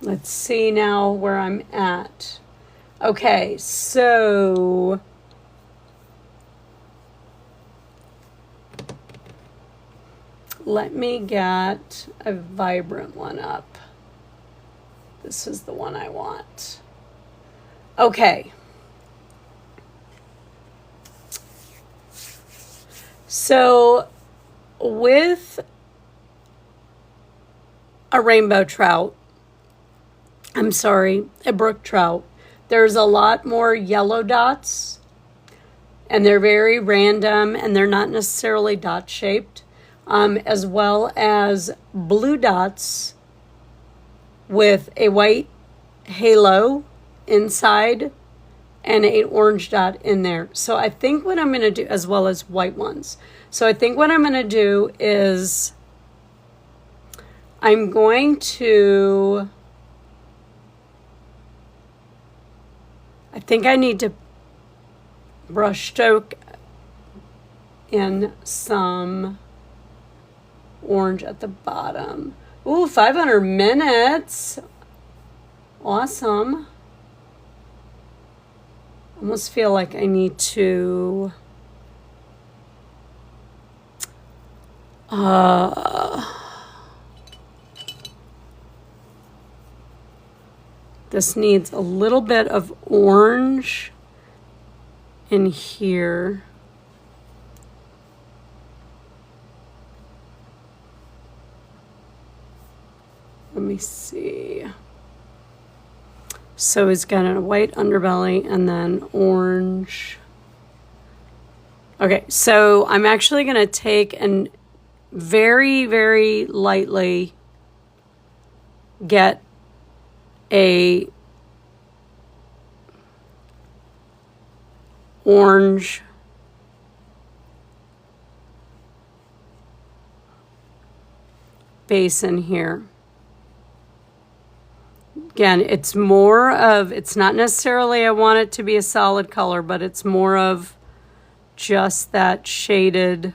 Let's see now where I'm at. Okay, so let me get a vibrant one up. This is the one I want. Okay. So with a rainbow trout, a brook trout, there's a lot more yellow dots and they're very random and they're not necessarily dot shaped, as well as blue dots with a white halo inside and an orange dot in there. So I think what I'm going to do, as well as white ones. So I think what I'm going to do is I'm going to, I think I need to brush stroke in some orange at the bottom. Ooh, 500 minutes. Awesome. Almost feel like I need to this needs a little bit of orange in here. Let me see. So he's got a white underbelly and then orange. Okay, so I'm actually going to take and very, very lightly get a orange base in here. Again, it's not necessarily I want it to be a solid color, but it's more of just that shaded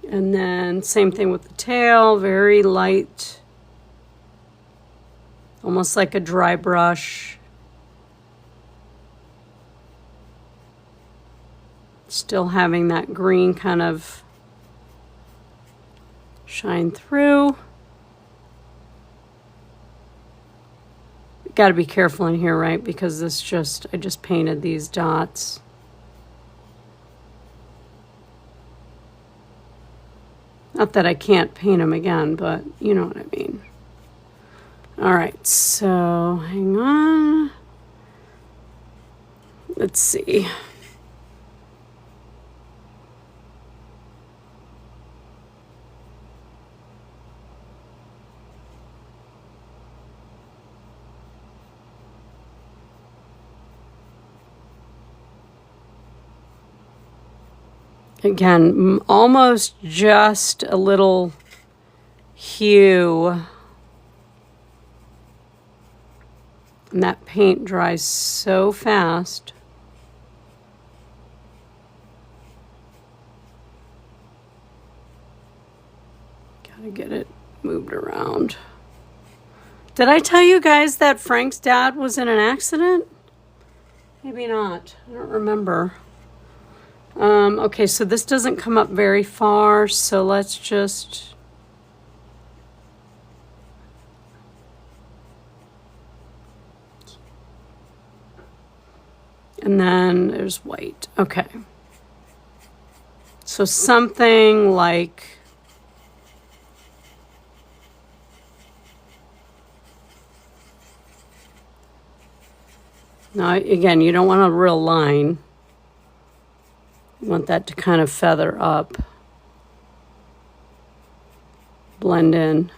and then same thing with the tail, very light, almost like a dry brush. Still having that green kind of shine through. Got to be careful in here, right? Because I just painted these dots. Not that I can't paint them again, but you know what I mean. All right, so hang on. Let's see. Again, almost just a little hue. And that paint dries so fast. Gotta get it moved around. Did I tell you guys that Frank's dad was in an accident? Maybe not. I don't remember. Okay, so this doesn't come up very far, so let's just... And then there's white. Okay. So something like... Now, again, you don't want a real line. You want that to kind of feather up. Blend in.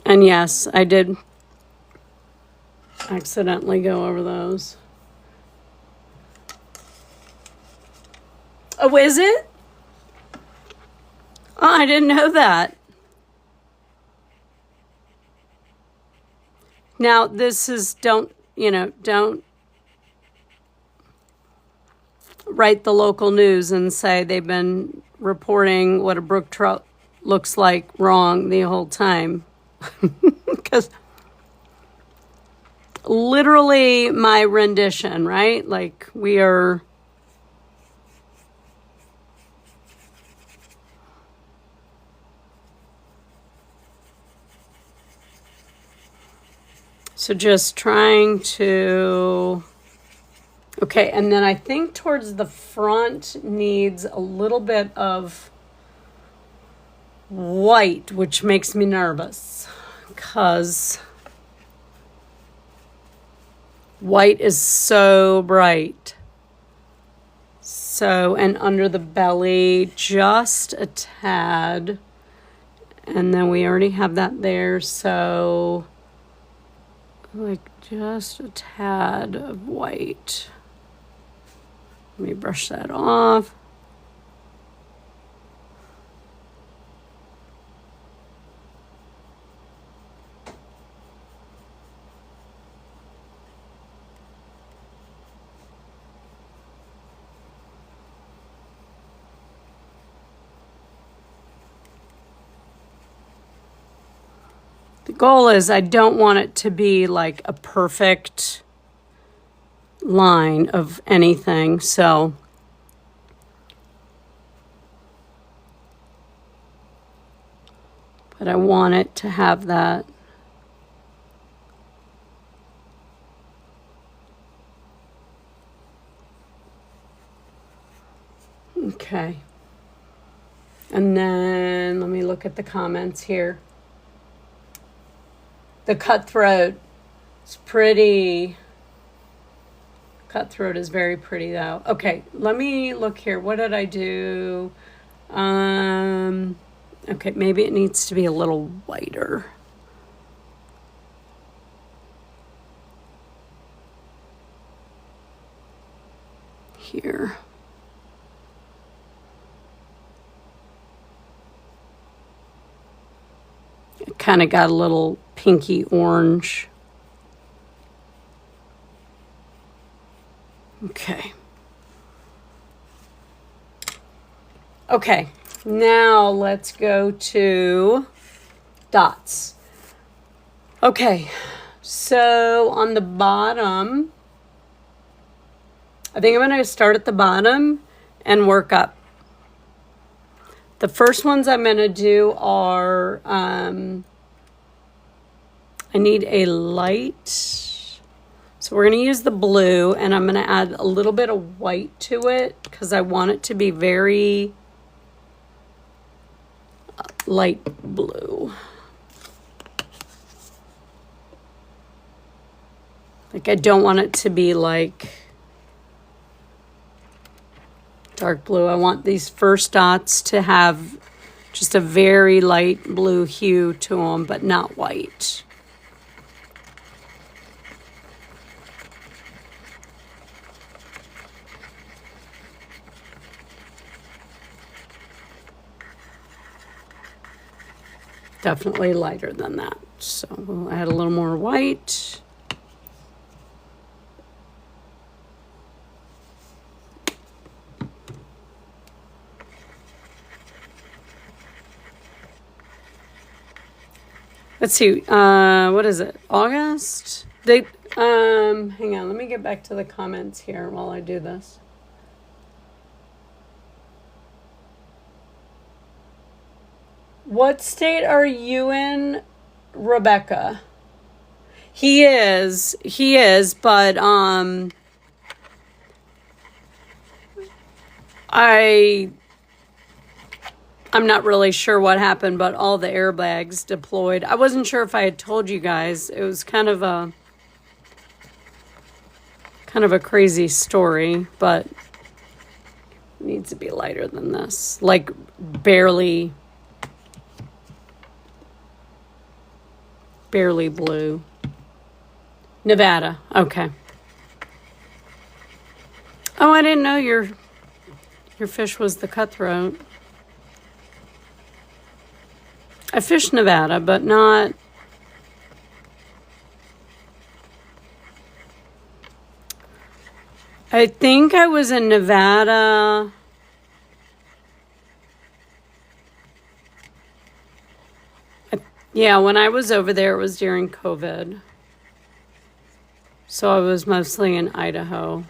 And yes, I did accidentally go over those. Oh, is it? Oh, I didn't know that. Now, this is, don't write the local news and say they've been reporting what a brook trout looks like wrong the whole time. Because literally my rendition, right? Like we are... So just trying to... Okay, and then I think towards the front needs a little bit of white, which makes me nervous because white is so bright. So, and under the belly, just a tad. And then we already have that there, so like just a tad of white. Let me brush that off. The goal is I don't want it to be like a perfect line of anything, so but I want it to have that. Okay. And then let me look at the comments here. The cutthroat is pretty. Cutthroat is very pretty though. Okay, let me look here. What did I do? Okay, maybe it needs to be a little whiter. Here. It kind of got a little pinky orange. Okay. Okay, now let's go to dots. Okay, so on the bottom, I think I'm going to start at the bottom and work up. The first ones I'm going to do are, I need a light. So we're going to use the blue, and I'm going to add a little bit of white to it because I want it to be very light blue. Like, I don't want it to be like dark blue. I want these first dots to have just a very light blue hue to them, but not white. Definitely lighter than that. So we'll add a little more white. Let's see, what is it? August? Hang on, let me get back to the comments here while I do this. What state are you in, Rebecca? He is, but I'm not really sure what happened, but all the airbags deployed. I wasn't sure if I had told you guys. It was kind of a crazy story, but it needs to be lighter than this. Like barely blue. Nevada. Okay. Oh, I didn't know your fish was the cutthroat. I fished Nevada, but not... I think I was in Nevada... Yeah, when I was over there, it was during COVID. So I was mostly in Idaho.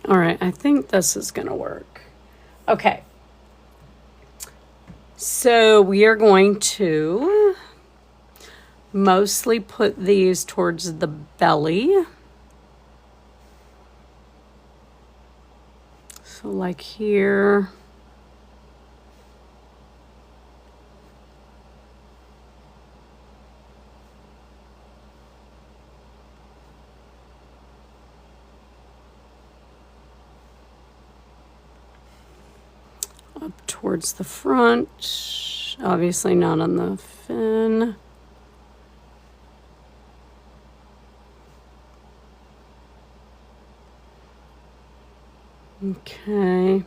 All right, I think this is going to work. Okay. So we are going to mostly put these towards the belly. So like here. Up towards the front, obviously not on the fin. Okay.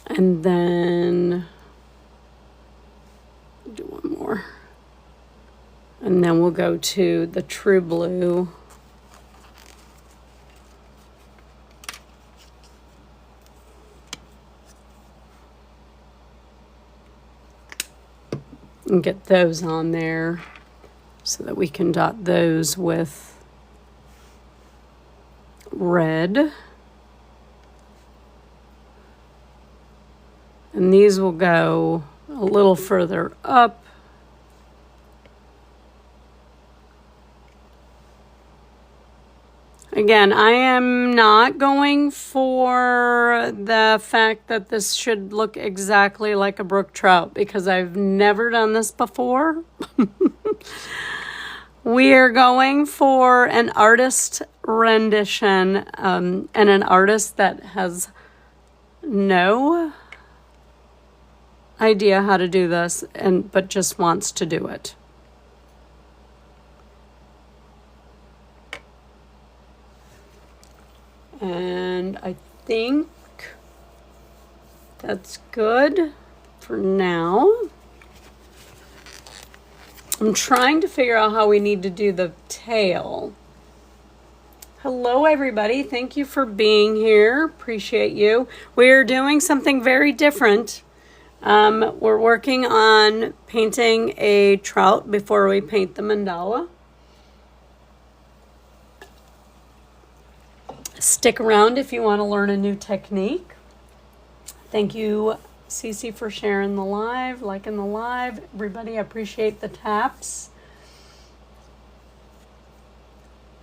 And then do one more. And then we'll go to the true blue. And get those on there so that we can dot those with red. And these will go a little further up. Again, I am not going for the fact that this should look exactly like a brook trout because I've never done this before. We are going for an artist rendition and an artist that has no idea how to do this but just wants to do it. And I think that's good for now. I'm trying to figure out how we need to do the tail. Hello, everybody. Thank you for being here. Appreciate you. We're doing something very different. We're working on painting a trout before we paint the mandala. Stick around if you want to learn a new technique. Thank you, Cece, for sharing the live, liking the live. Everybody, I appreciate the taps.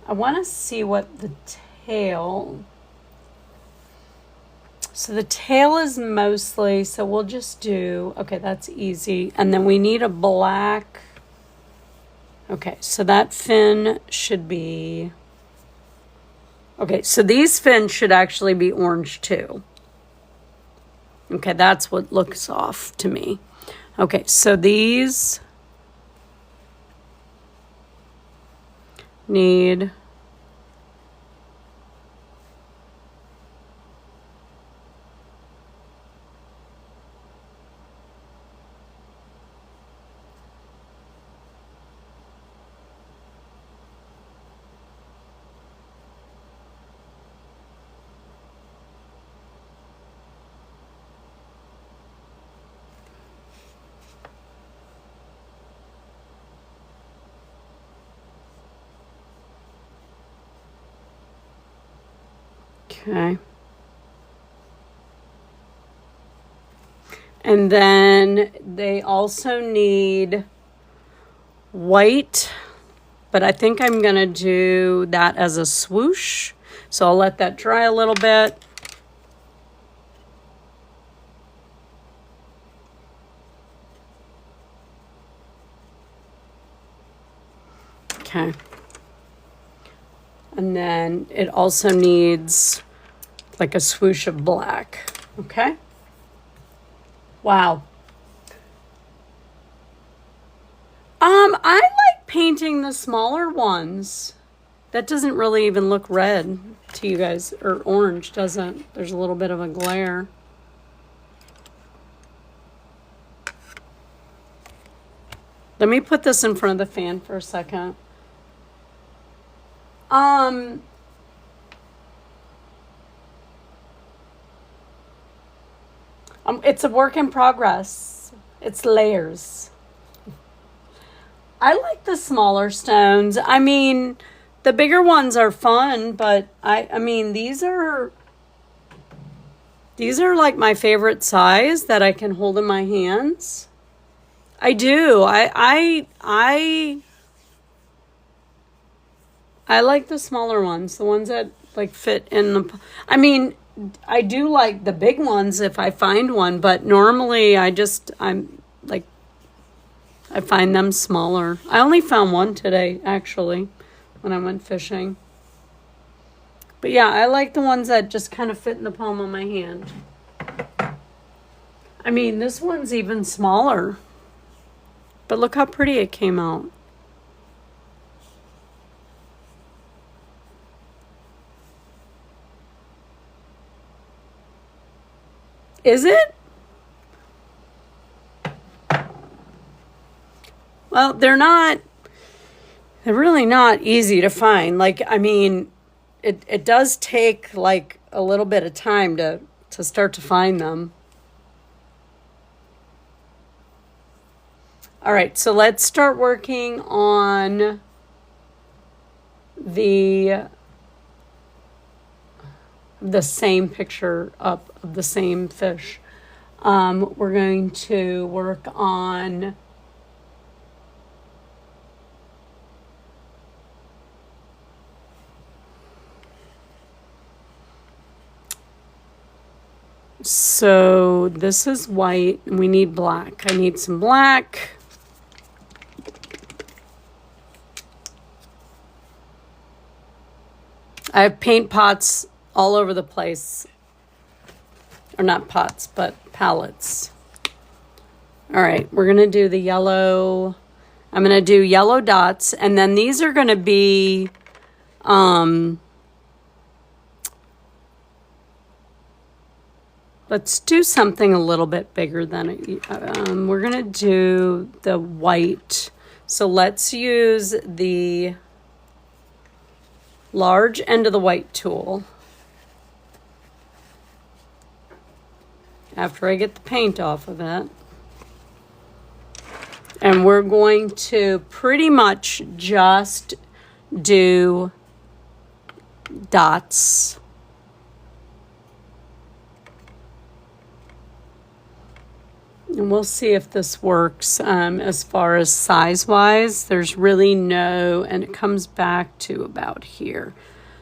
I want to see what the tail... So the tail is mostly, so we'll just do, okay, that's easy. And then we need a black, okay, so that fin should be, okay, so these fins should actually be orange too. Okay, that's what looks off to me. Okay, so these need... Okay. And then they also need white, but I think I'm going to do that as a swoosh. So I'll let that dry a little bit. Okay. And then it also needs like a swoosh of black. Okay. Wow. I like painting the smaller ones. That doesn't really even look red to you guys, or orange, doesn't. There's a little bit of a glare. Let me put this in front of the fan for a second. It's a work in progress. It's layers. I like the smaller stones. I mean, the bigger ones are fun, but I mean, these are like my favorite size that I can hold in my hands. I do. I like the smaller ones, the ones that like fit in the, I mean, I do like the big ones if I find one, but normally I find them smaller. I only found one today, actually, when I went fishing. But yeah, I like the ones that just kind of fit in the palm of my hand. I mean, this one's even smaller. But look how pretty it came out. Is it? Well, they're really not easy to find. Like, I mean, it does take like a little bit of time to start to find them. All right, so let's start working on the same picture up of the same fish. We're going to work on so this is white and we need black. I need some black. I have paint pots all over the place. Or not pots, but palettes. All right, we're going to do the yellow. I'm going to do yellow dots. And then these are going to be, let's do something a little bit bigger than it. We're going to do the white. So let's use the large end of the white tool. after I get the paint off of it. And we're going to pretty much just do dots. And we'll see if this works as far as size-wise. There's really no, and it comes back to about here.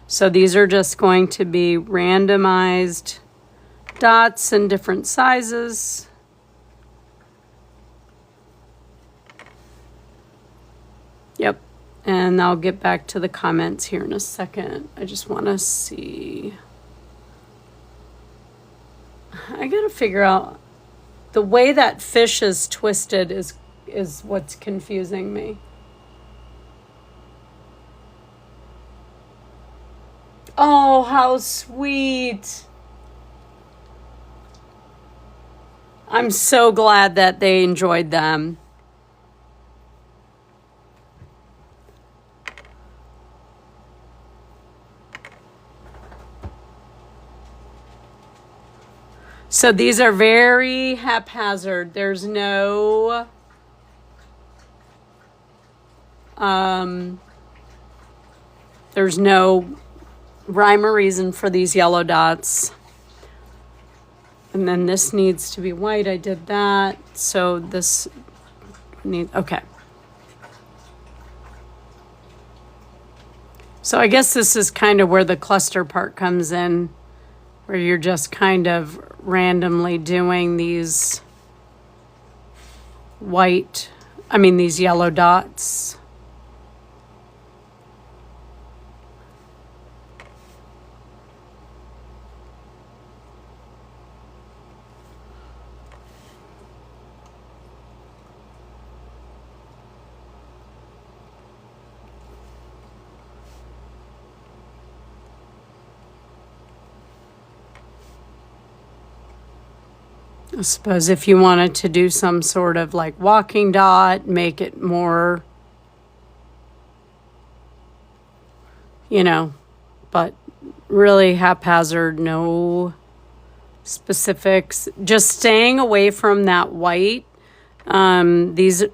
So these are just going to be randomized dots in different sizes. Yep, and I'll get back to the comments here in a second. I just want to see. I got to figure out the way that fish is twisted is what's confusing me. Oh, how sweet. I'm so glad that they enjoyed them. So these are very haphazard. There's no rhyme or reason for these yellow dots. And then this needs to be white. I did that. So this okay. So I guess this is kind of where the cluster part comes in, where you're just kind of randomly doing these these yellow dots. I suppose if you wanted to do some sort of like walking dot, make it more, but really haphazard, no specifics. Just staying away from that white. These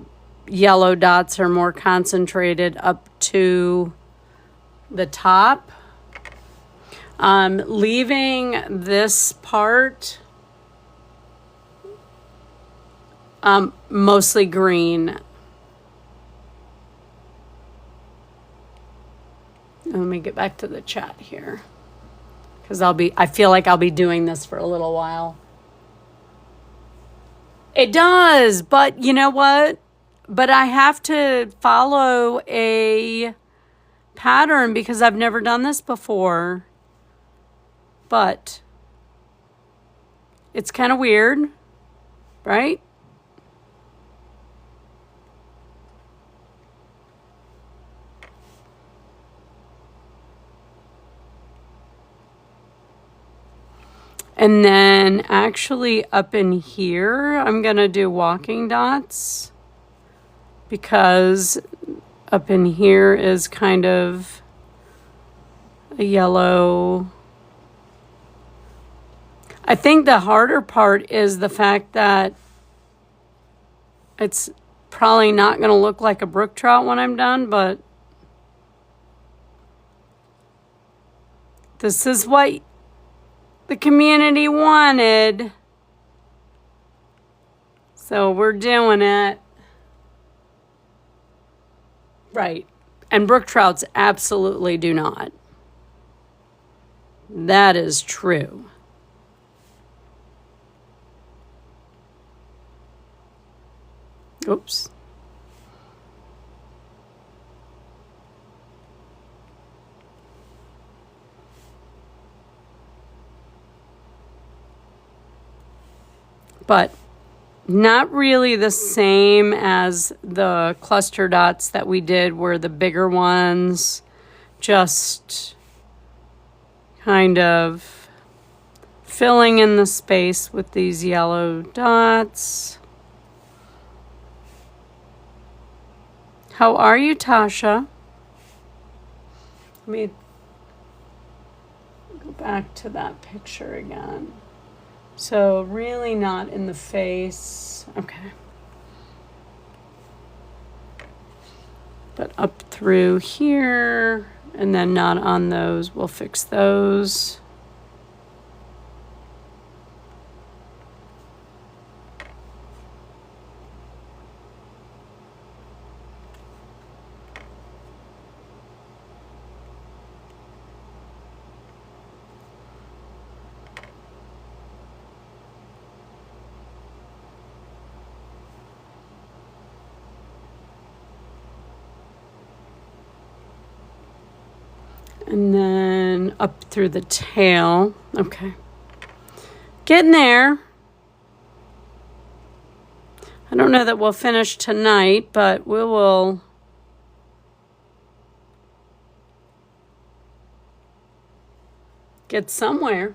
yellow dots are more concentrated up to the top. Leaving this part mostly green. Let me get back to the chat here, because I feel like I'll be doing this for a little while. It does, but you know what? But I have to follow a pattern because I've never done this before. But it's kind of weird, right? And then actually up in here, I'm going to do walking dots, because up in here is kind of a yellow. I think the harder part is the fact that it's probably not going to look like a brook trout when I'm done, but this is what the community wanted. So we're doing it. Right. And brook trouts absolutely do not. That is true. Oops. But not really the same as the cluster dots that we did, where the bigger ones just kind of filling in the space with these yellow dots. How are you, Tasha? Let me go back to that picture again. So really not in the face. Okay. But up through here, and then not on those. We'll fix those. And then up through the tail. Okay. Getting there. I don't know that we'll finish tonight, but we will get somewhere.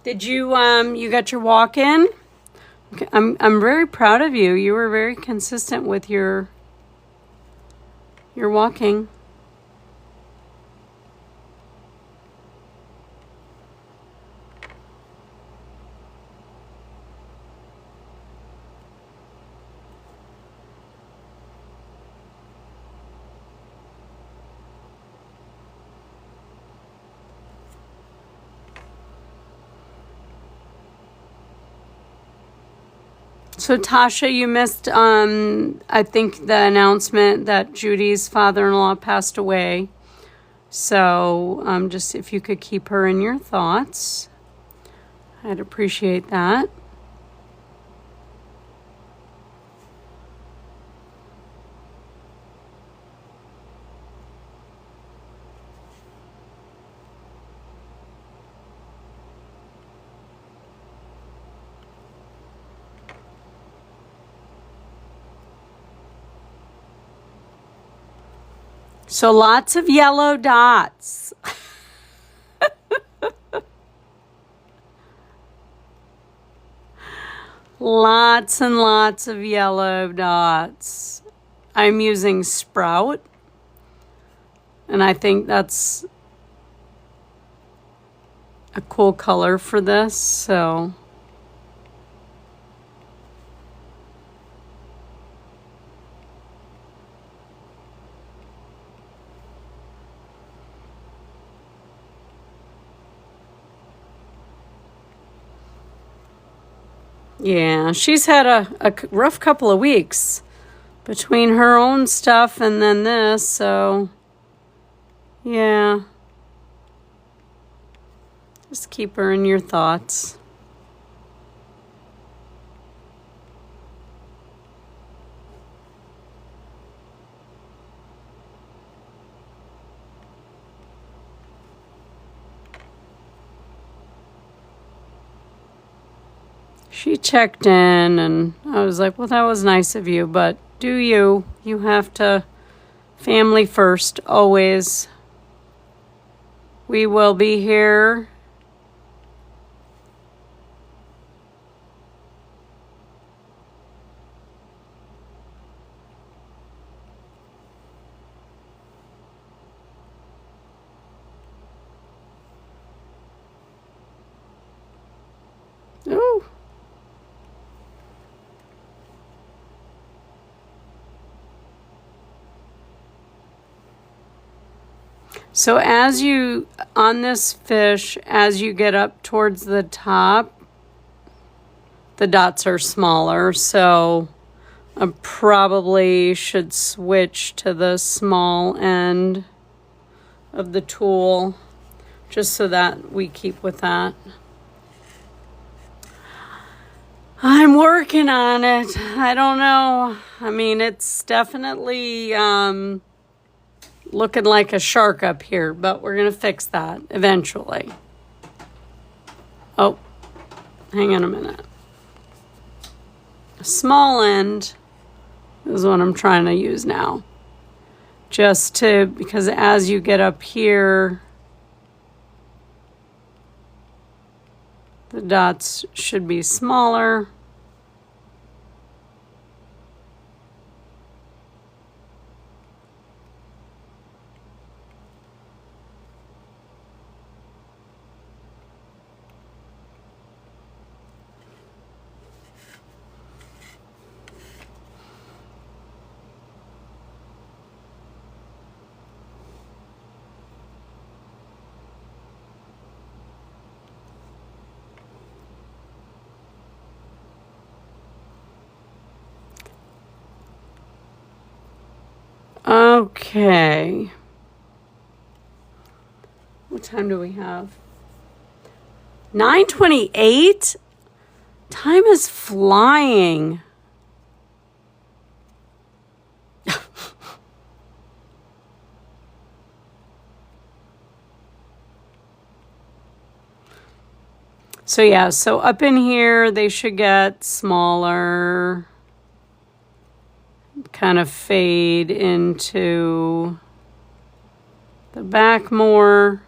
Did you you got your walk in? Okay. I'm very proud of you. You were very consistent with your walking. So Tasha, you missed I think the announcement that Judy's father-in-law passed away. So just if you could keep her in your thoughts, I'd appreciate that. So lots of yellow dots. Lots and lots of yellow dots. I'm using Sprout, and I think that's a cool color for this, so. Yeah, she's had a rough couple of weeks between her own stuff and then this, so yeah. Just keep her in your thoughts. She checked in, and I was like, well, that was nice of you, but do you? You have to, family first, always. We will be here. Ooh. So as you, on this fish, as you get up towards the top, the dots are smaller, so I probably should switch to the small end of the tool, just so that we keep with that. I'm working on it. I don't know. I mean, it's definitely looking like a shark up here, but we're going to fix that eventually. Oh, hang on a minute. A small end is what I'm trying to use now. Just to, because as you get up here, the dots should be smaller. Okay. What time do we have? 9:28? Time is flying. So yeah, so up in here, they should get smaller, kind of fade into the back more.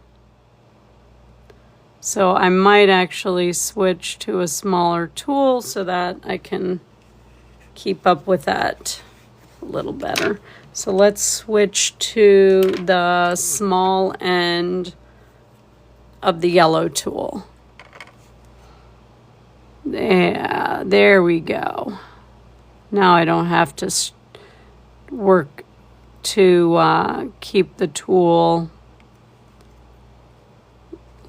So I might actually switch to a smaller tool so that I can keep up with that a little better. So let's switch to the small end of the yellow tool. Yeah, there we go. Now I don't have to work to keep the tool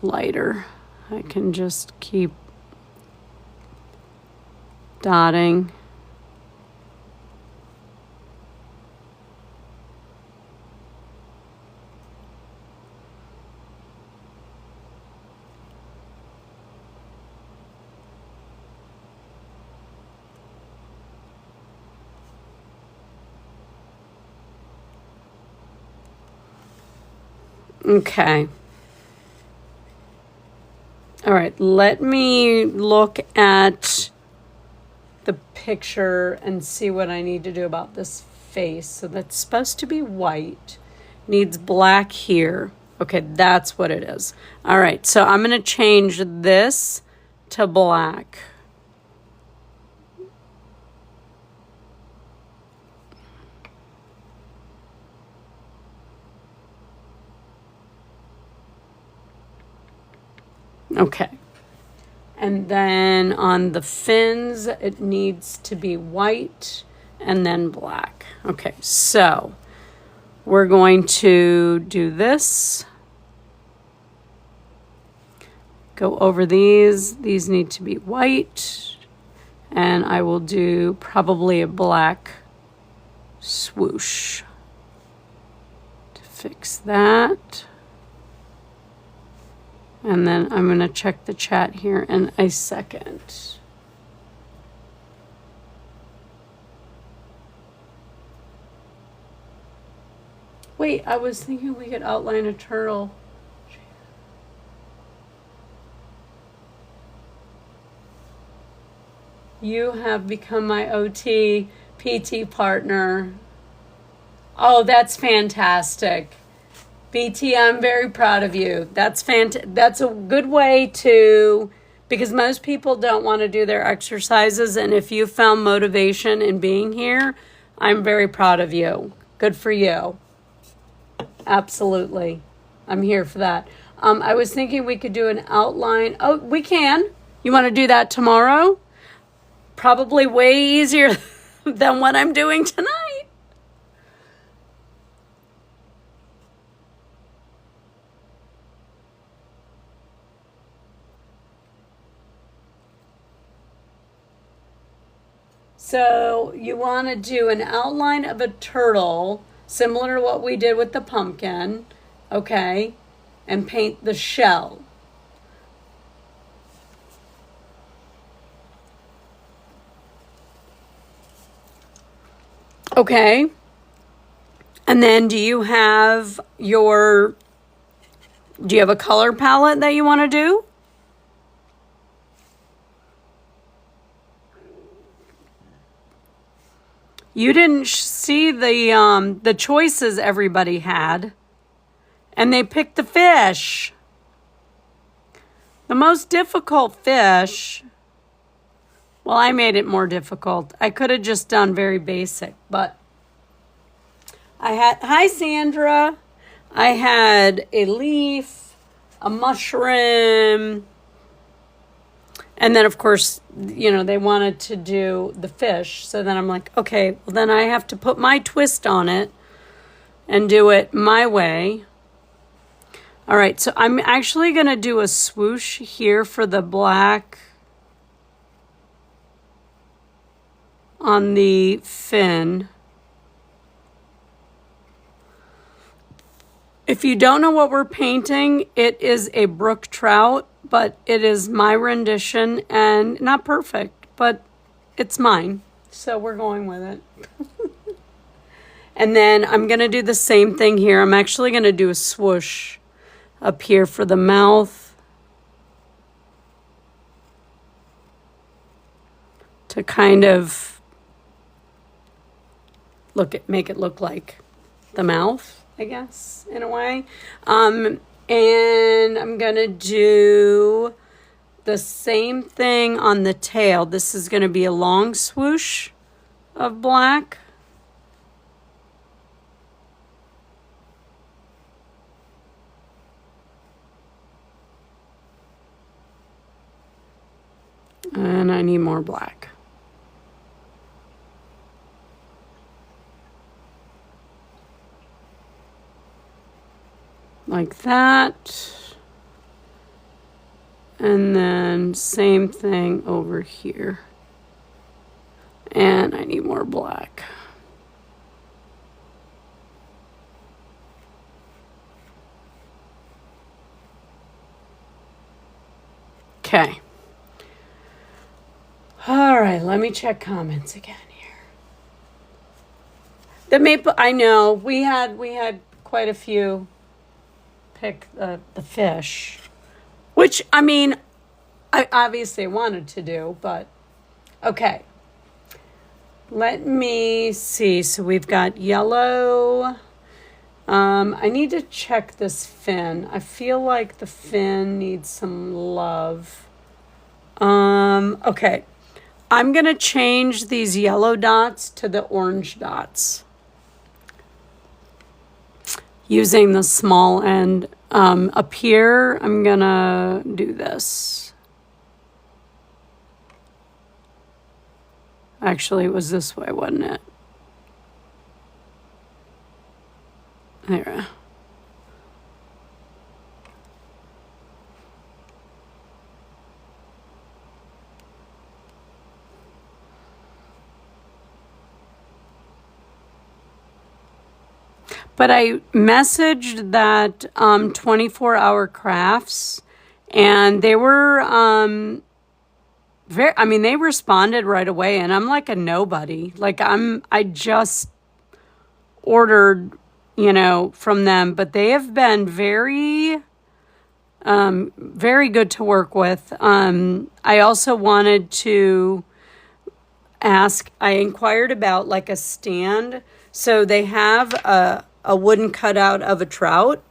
lighter. I can just keep dotting. Okay. All right, let me look at the picture and see what I need to do about this face. So that's supposed to be white, needs black here. Okay, that's what it is. All right, so I'm going to change this to black. Okay. And then on the fins, it needs to be white and then black. Okay, so we're going to do this. Go over these. These need to be white. And I will do probably a black swoosh to fix that. And then I'm going to check the chat here in a second. Wait, I was thinking we could outline a turtle. You have become my OT PT partner. Oh, that's fantastic. BT, I'm very proud of you. That's that's a good way to, because most people don't want to do their exercises, and if you found motivation in being here, I'm very proud of you. Good for you. Absolutely. I'm here for that. I was thinking we could do an outline. Oh, we can. You want to do that tomorrow? Probably way easier than what I'm doing tonight. So you want to do an outline of a turtle, similar to what we did with the pumpkin, okay? And paint the shell. Okay. And then do you have a color palette that you want to do? You didn't see the choices everybody had, and they picked the fish. The most difficult fish, well, I made it more difficult. I could have just done very basic, but hi Sandra, I had a leaf, a mushroom, and then, of course, they wanted to do the fish. So then I'm like, okay, well, then I have to put my twist on it and do it my way. All right, so I'm actually going to do a swoosh here for the black on the fin. If you don't know what we're painting, it is a brook trout, but it is my rendition and not perfect, but it's mine. So we're going with it. And then I'm going to do the same thing here. I'm actually going to do a swoosh up here for the mouth to kind of make it look like the mouth, I guess, in a way. And I'm going to do the same thing on the tail. This is going to be a long swoosh of black. And I need more black. Like that. And then same thing over here. And I need more black. Okay. All right, let me check comments again here. The maple, I know we had quite a few pick the fish, which I mean, I obviously wanted to do, but okay. Let me see. So we've got yellow. I need to check this fin. I feel like the fin needs some love. Okay. I'm going to change these yellow dots to the orange dots using the small end. Up here, I'm going to do this. Actually, it was this way, wasn't it? There. But I messaged that 24-hour crafts, and they were they responded right away, and I'm like a nobody. Like I just ordered, from them, but they have been very good to work with. I also wanted to ask, I inquired about like a stand. So they have a wooden cutout of a trout.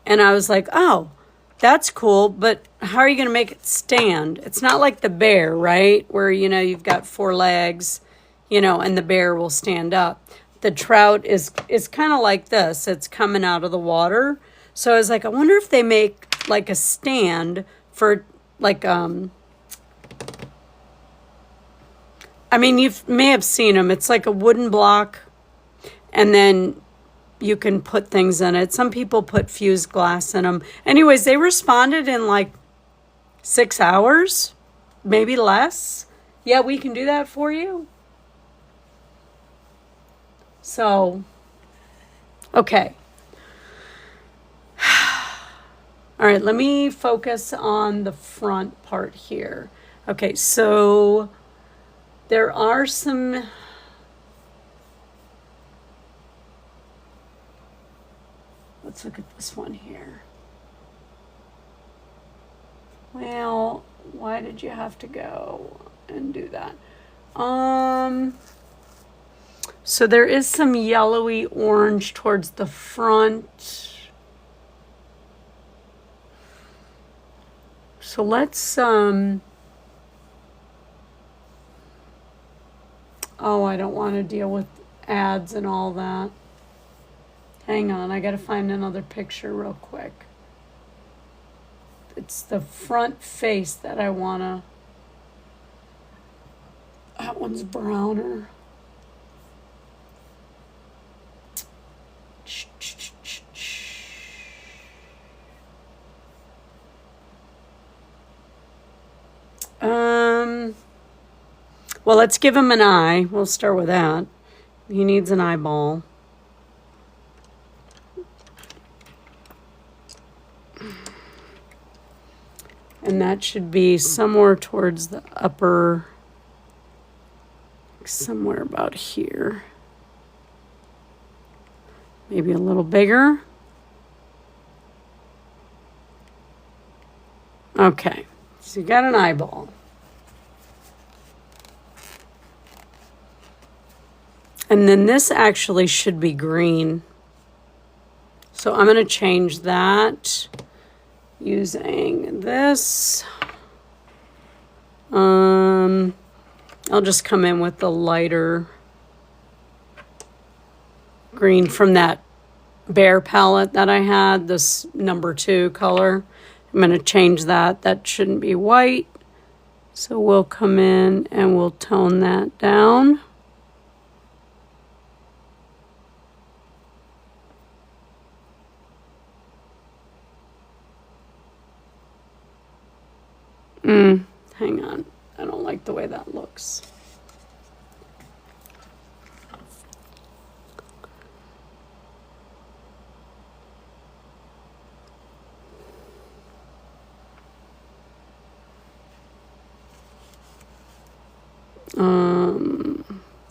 And I was like, oh, that's cool. But how are you going to make it stand? It's not like the bear, right? Where, you've got 4 legs, and the bear will stand up. The trout is kind of like this. It's coming out of the water. So I was like, I wonder if they make like a stand for like, you may have seen them. It's like a wooden block, and then you can put things in it. Some people put fused glass in them. Anyways, they responded in like 6 hours, maybe less. Yeah, we can do that for you. So, okay. All right, let me focus on the front part here. Okay, so there are some... Let's look at this one here. Well, why did you have to go and do that? So there is some yellowy orange towards the front. So let's, oh, I don't want to deal with ads and all that. Hang on, I got to find another picture real quick. It's the front face that I want to... That one's browner. Well, let's give him an eye. We'll start with that. He needs an eyeball. And that should be somewhere towards the upper, somewhere about here. Maybe a little bigger. Okay, so you got an eyeball. And then this actually should be green. So I'm going to change that using this. I'll just come in with the lighter green from that Bear palette that I had, this number 2 color. I'm going to change that. That shouldn't be white. So we'll come in and we'll tone that down. Hang on. I don't like the way that looks.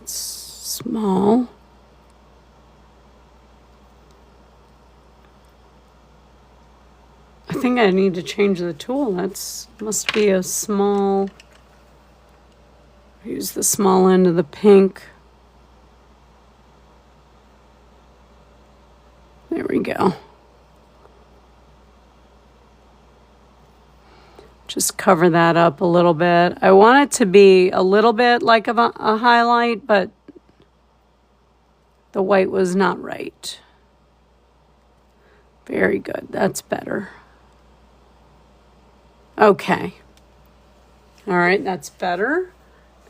Small. I think I need to change the tool. That's must be a small. Use the small end of the pink. There we go. Just cover that up a little bit. I want it to be a little bit like a highlight, but the white was not right. Very good. That's better. Okay. All right, that's better.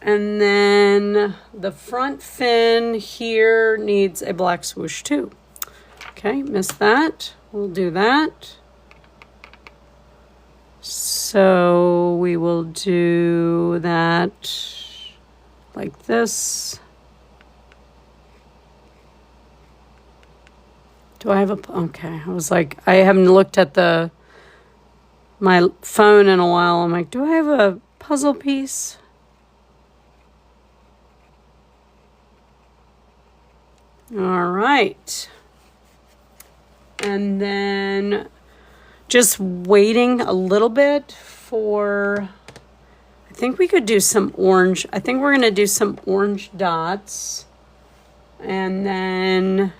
And then the front fin here needs a black swoosh too. Okay, missed that. We'll do that. So we will do that like this. Do I have a, okay, I was like, I haven't looked at my phone in a while. I'm like, do I have a puzzle piece? All right. And then just waiting a little bit for, I think we could do some orange. I think we're going to do some orange dots. And then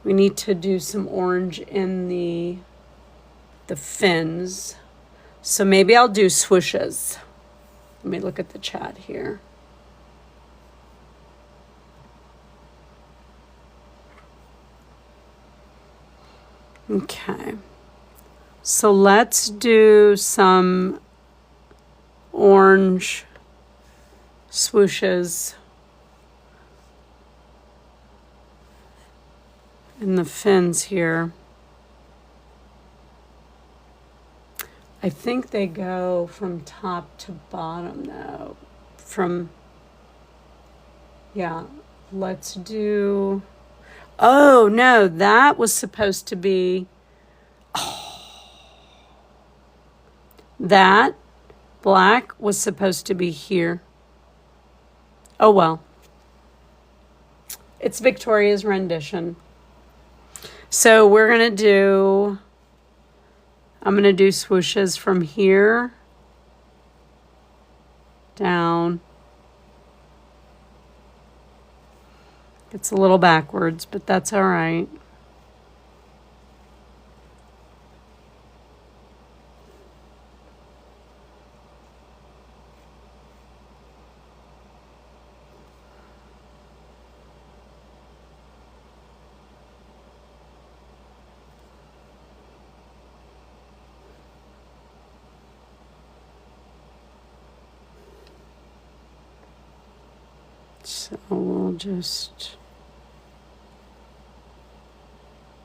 we need to do some orange in the fins. So maybe I'll do swooshes. Let me look at the chat here. Okay. So let's do some orange swooshes in the fins here. I think they go from top to bottom though. Yeah, let's do, oh no, that was supposed to be, that black was supposed to be here. Oh well. It's Victoria's rendition. So we're going to do, I'm going to do swooshes from here down. It's a little backwards, but that's all right. So we'll just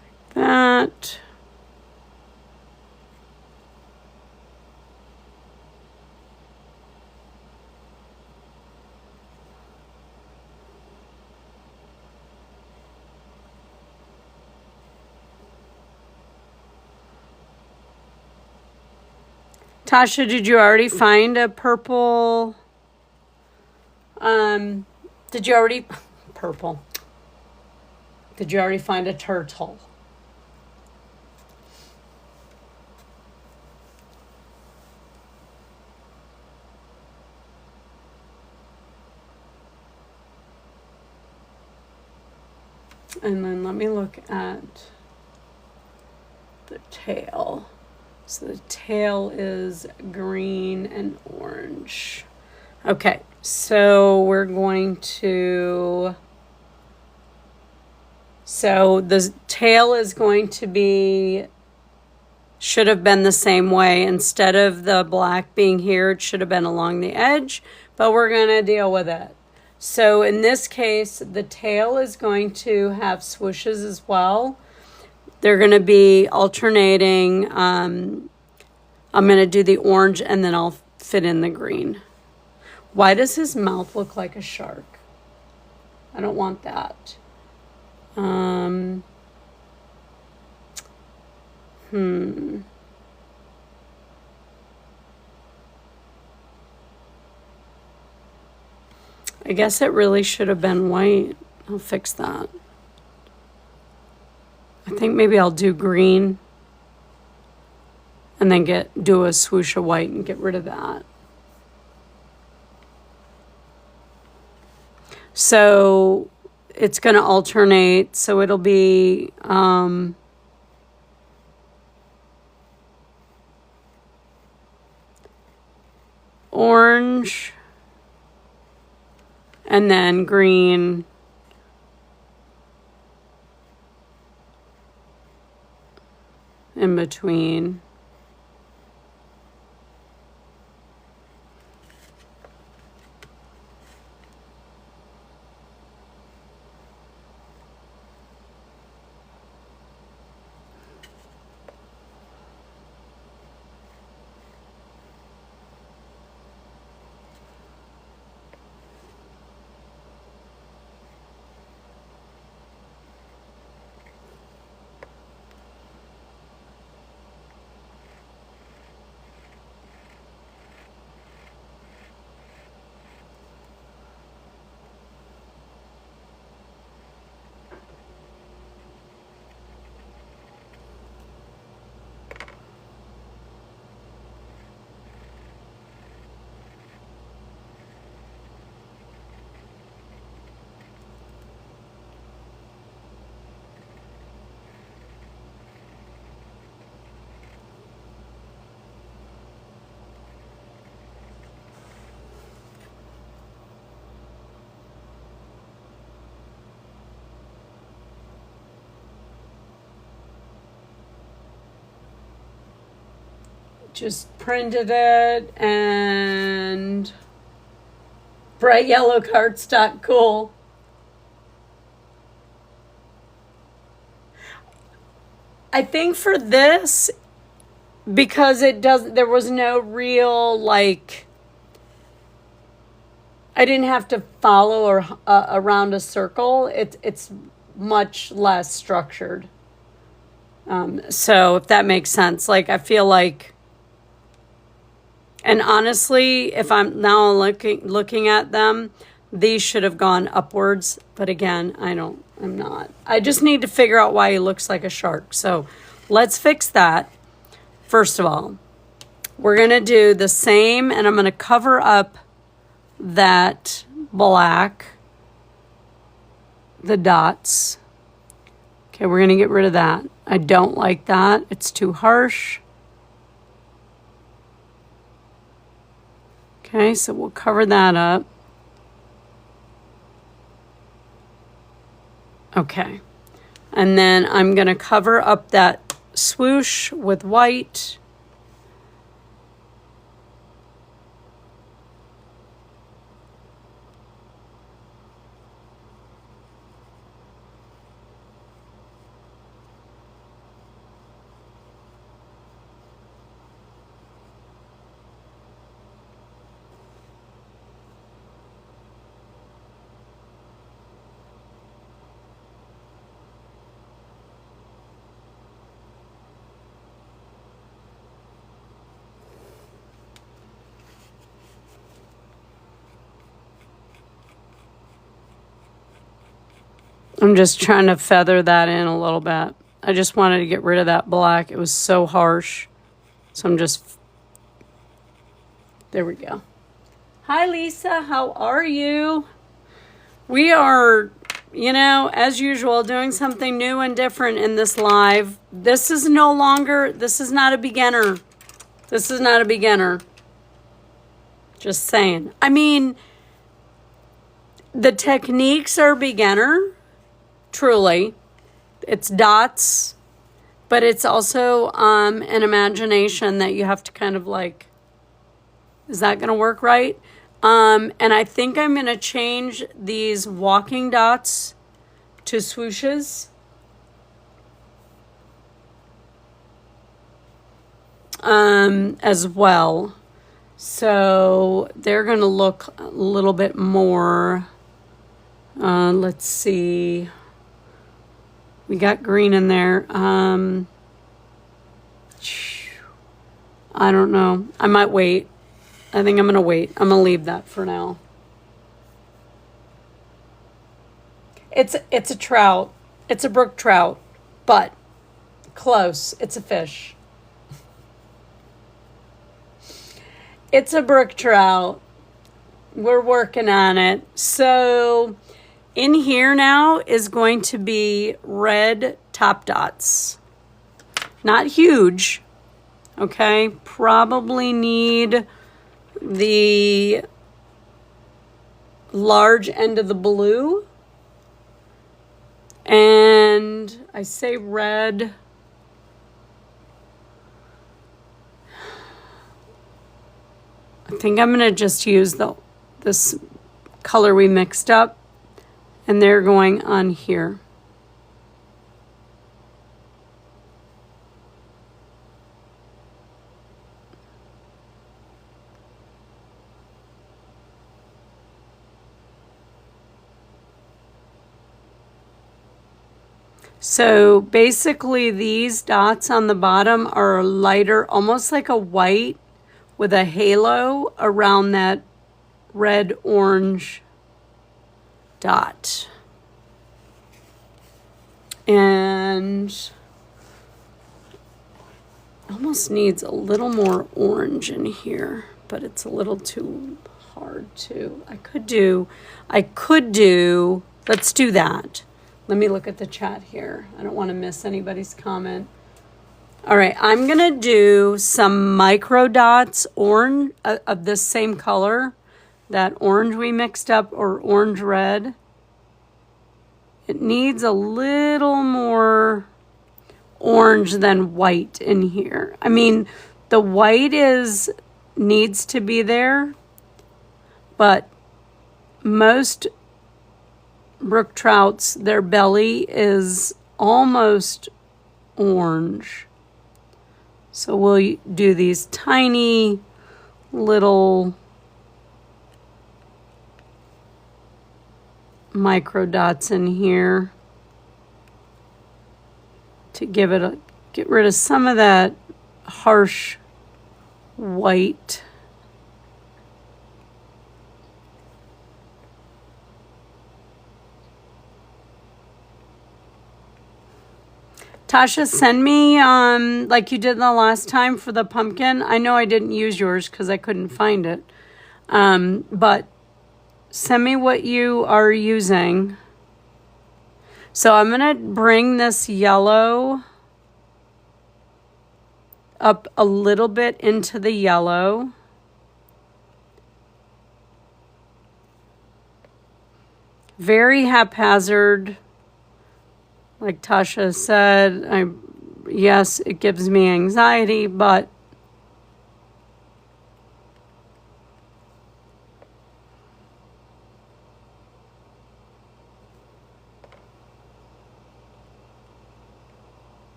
like that. Tasha, did you already find a purple? Did you already purple? Did you already find a turtle? And then let me look at the tail. So the tail is green and orange. Okay, so we're going to, so the tail is going to be, should have been the same way. Instead of the black being here, it should have been along the edge, but we're going to deal with it. So in this case, the tail is going to have swooshes as well. They're going to be alternating. I'm going to do the orange and then I'll fit in the green. Why does his mouth look like a shark? I don't want that. I guess it really should have been white. I'll fix that. I think maybe I'll do green and then do a swoosh of white and get rid of that. So it's going to alternate. So it'll be orange and then green in between. Just printed it and bright yellow cardstock, cool. I think for this, because there was no real, like, I didn't have to follow or around a circle. It's much less structured. So if that makes sense, like I feel like, and honestly, if I'm now looking at them, these should have gone upwards. But again, I'm not. I just need to figure out why he looks like a shark. So let's fix that. First of all, we're going to do the same, and I'm going to cover up that black, the dots. Okay, we're going to get rid of that. I don't like that. It's too harsh. Okay, so we'll cover that up. Okay, and then I'm going to cover up that swoosh with white. I'm just trying to feather that in a little bit. I just wanted to get rid of that black. It was so harsh. So I'm just, there we go. Hi, Lisa. How are you? We are, you know, as usual, doing something new and different in this live. This is no longer, this is not a beginner. This is not a beginner. Just saying. I mean, the techniques are beginner, truly. It's dots, but it's also an imagination that you have to kind of like, is that going to work right? And I think I'm going to change these walking dots to swooshes. As well. So they're going to look a little bit more, let's see. We got green in there. I don't know. I might wait. I think I'm going to wait. I'm going to leave that for now. It's a trout. It's a brook trout, but close. It's a fish. It's a brook trout. We're working on it. So in here now is going to be red top dots. Not huge. Okay. Probably need the large end of the blue. And I say red. I think I'm going to just use this color we mixed up, and they're going on here. So basically these dots on the bottom are lighter, almost like a white, with a halo around that red-orange dot. And almost needs a little more orange in here, but it's a little too hard to. I could do, let's do that. Let me look at the chat here. I don't want to miss anybody's comment. All right, I'm going to do some micro dots orange of this same color, that orange we mixed up, or orange red. It needs a little more orange than white in here. I mean, the white needs to be there, but most brook trouts, their belly is almost orange. So we'll do these tiny little micro dots in here to get rid of some of that harsh white. Tasha, send me, like you did the last time for the pumpkin. I know I didn't use yours because I couldn't find it. But send me what you are using. So I'm going to bring this yellow up a little bit into the yellow. Very haphazard. Like Tasha said, yes, it gives me anxiety, but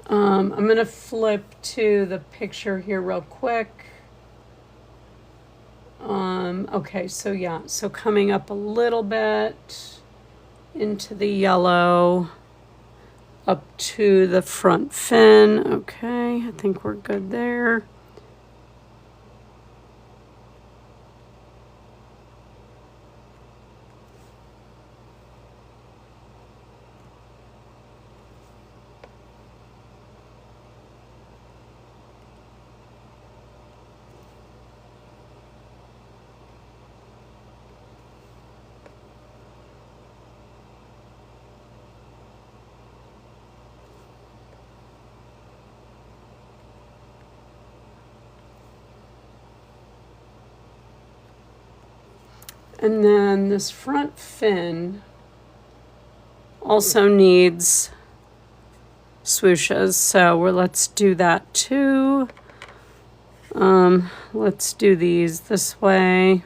I'm going to flip to the picture here real quick. Okay, so yeah, so coming up a little bit into the yellow, up to the front fin. Okay, I think we're good there. And then this front fin also needs swooshes, so let's do that too. Let's do these this way.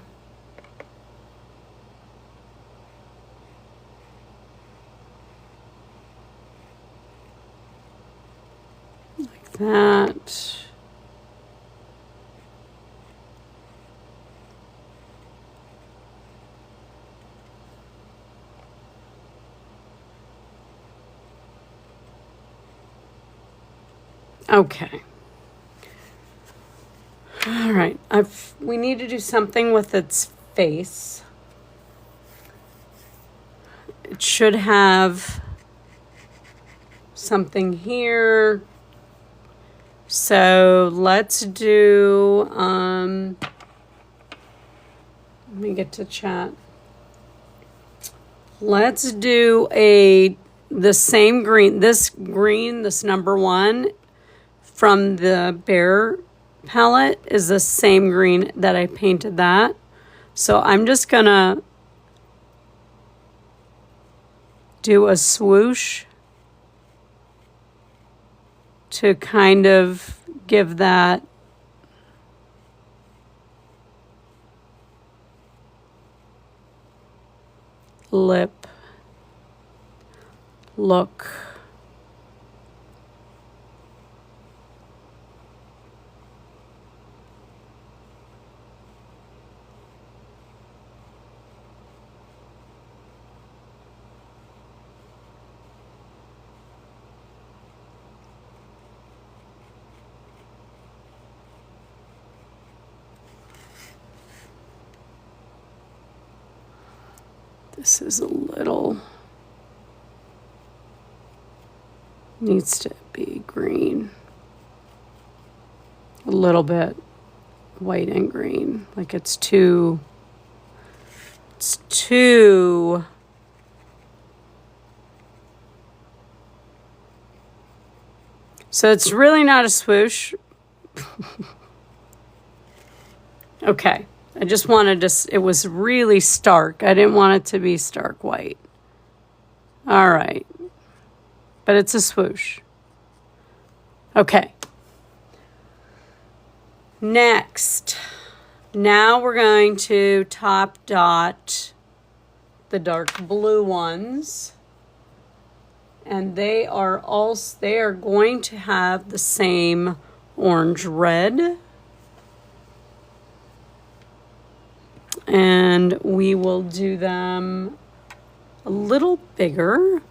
Like that. Okay. All right. We need to do something with its face. It should have something here. So let's do, let me get to chat. Let's do the same green, this number 1 from the Bear palette is the same green that I painted that. So I'm just gonna do a swoosh to kind of give that lip look. This is a little, needs to be green. A little bit white and green. Like it's too. So it's really not a swoosh. Okay. I just wanted to, it was really stark. I didn't want it to be stark white. All right. But it's a swoosh. Okay. Next. Now we're going to top dot the dark blue ones. And they are going to have the same orange red. And we will do them a little bigger.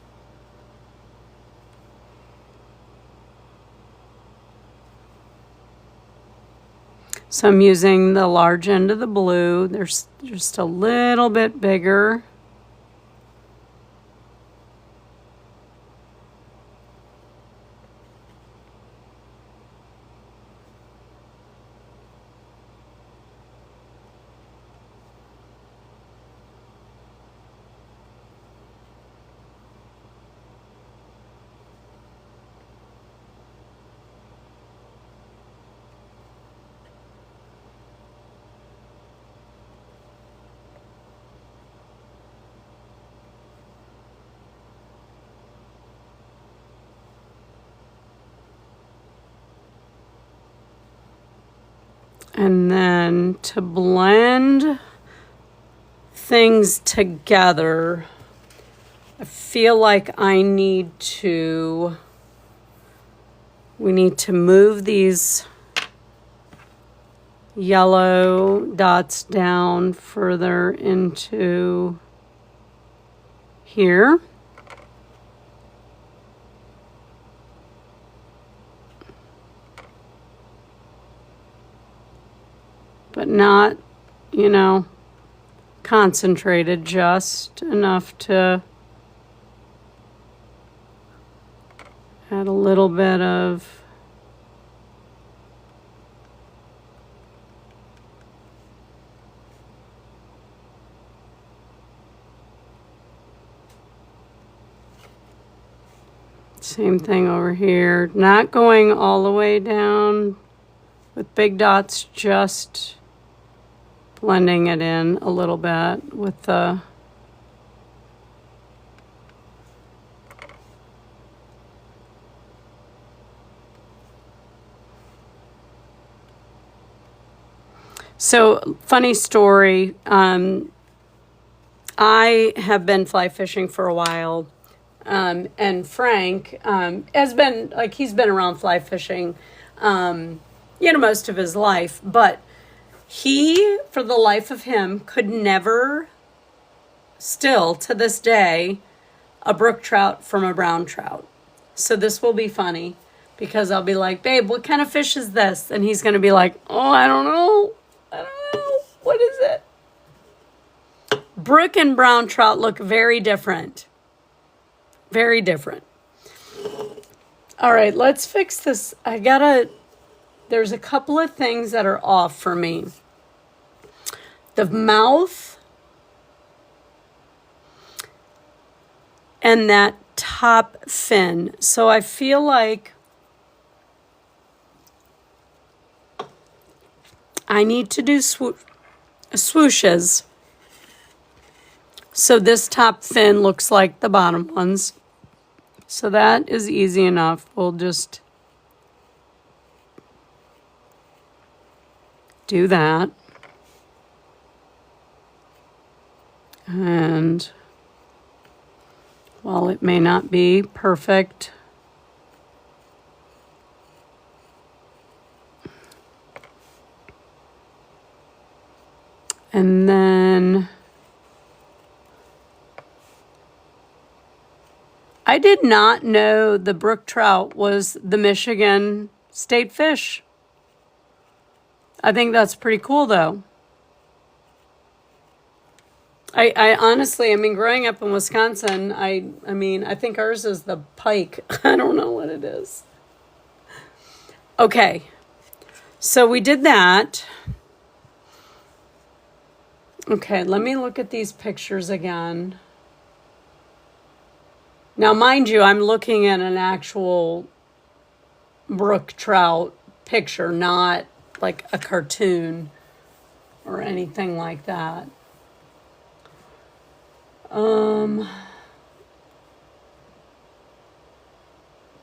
So I'm using the large end of the blue. There's just a little bit bigger. And then to blend things together, I feel like we need to move these yellow dots down further into here. But not, concentrated, just enough to add a little bit of same thing over here, not going all the way down with big dots, just blending it in a little bit with the So, funny story. I have been fly fishing for a while, and Frank has been like he's been around fly fishing, most of his life. But he, for the life of him, could never, still to this day, a brook trout from a brown trout. So this will be funny because I'll be like, babe, what kind of fish is this? And he's going to be like, oh, I don't know. What is it? Brook and brown trout look very different. Very different. All right, let's fix this. There's a couple of things that are off for me. The mouth and that top fin. So I feel like I need to do swooshes. So this top fin looks like the bottom ones. So that is easy enough. We'll just do that. And while it may not be perfect, and then I did not know the brook trout was the Michigan state fish. I think that's pretty cool, though. I honestly, growing up in Wisconsin, I think ours is the pike. I don't know what it is. Okay, so we did that. Okay, let me look at these pictures again. Now, mind you, I'm looking at an actual brook trout picture, not like a cartoon or anything like that. Wow,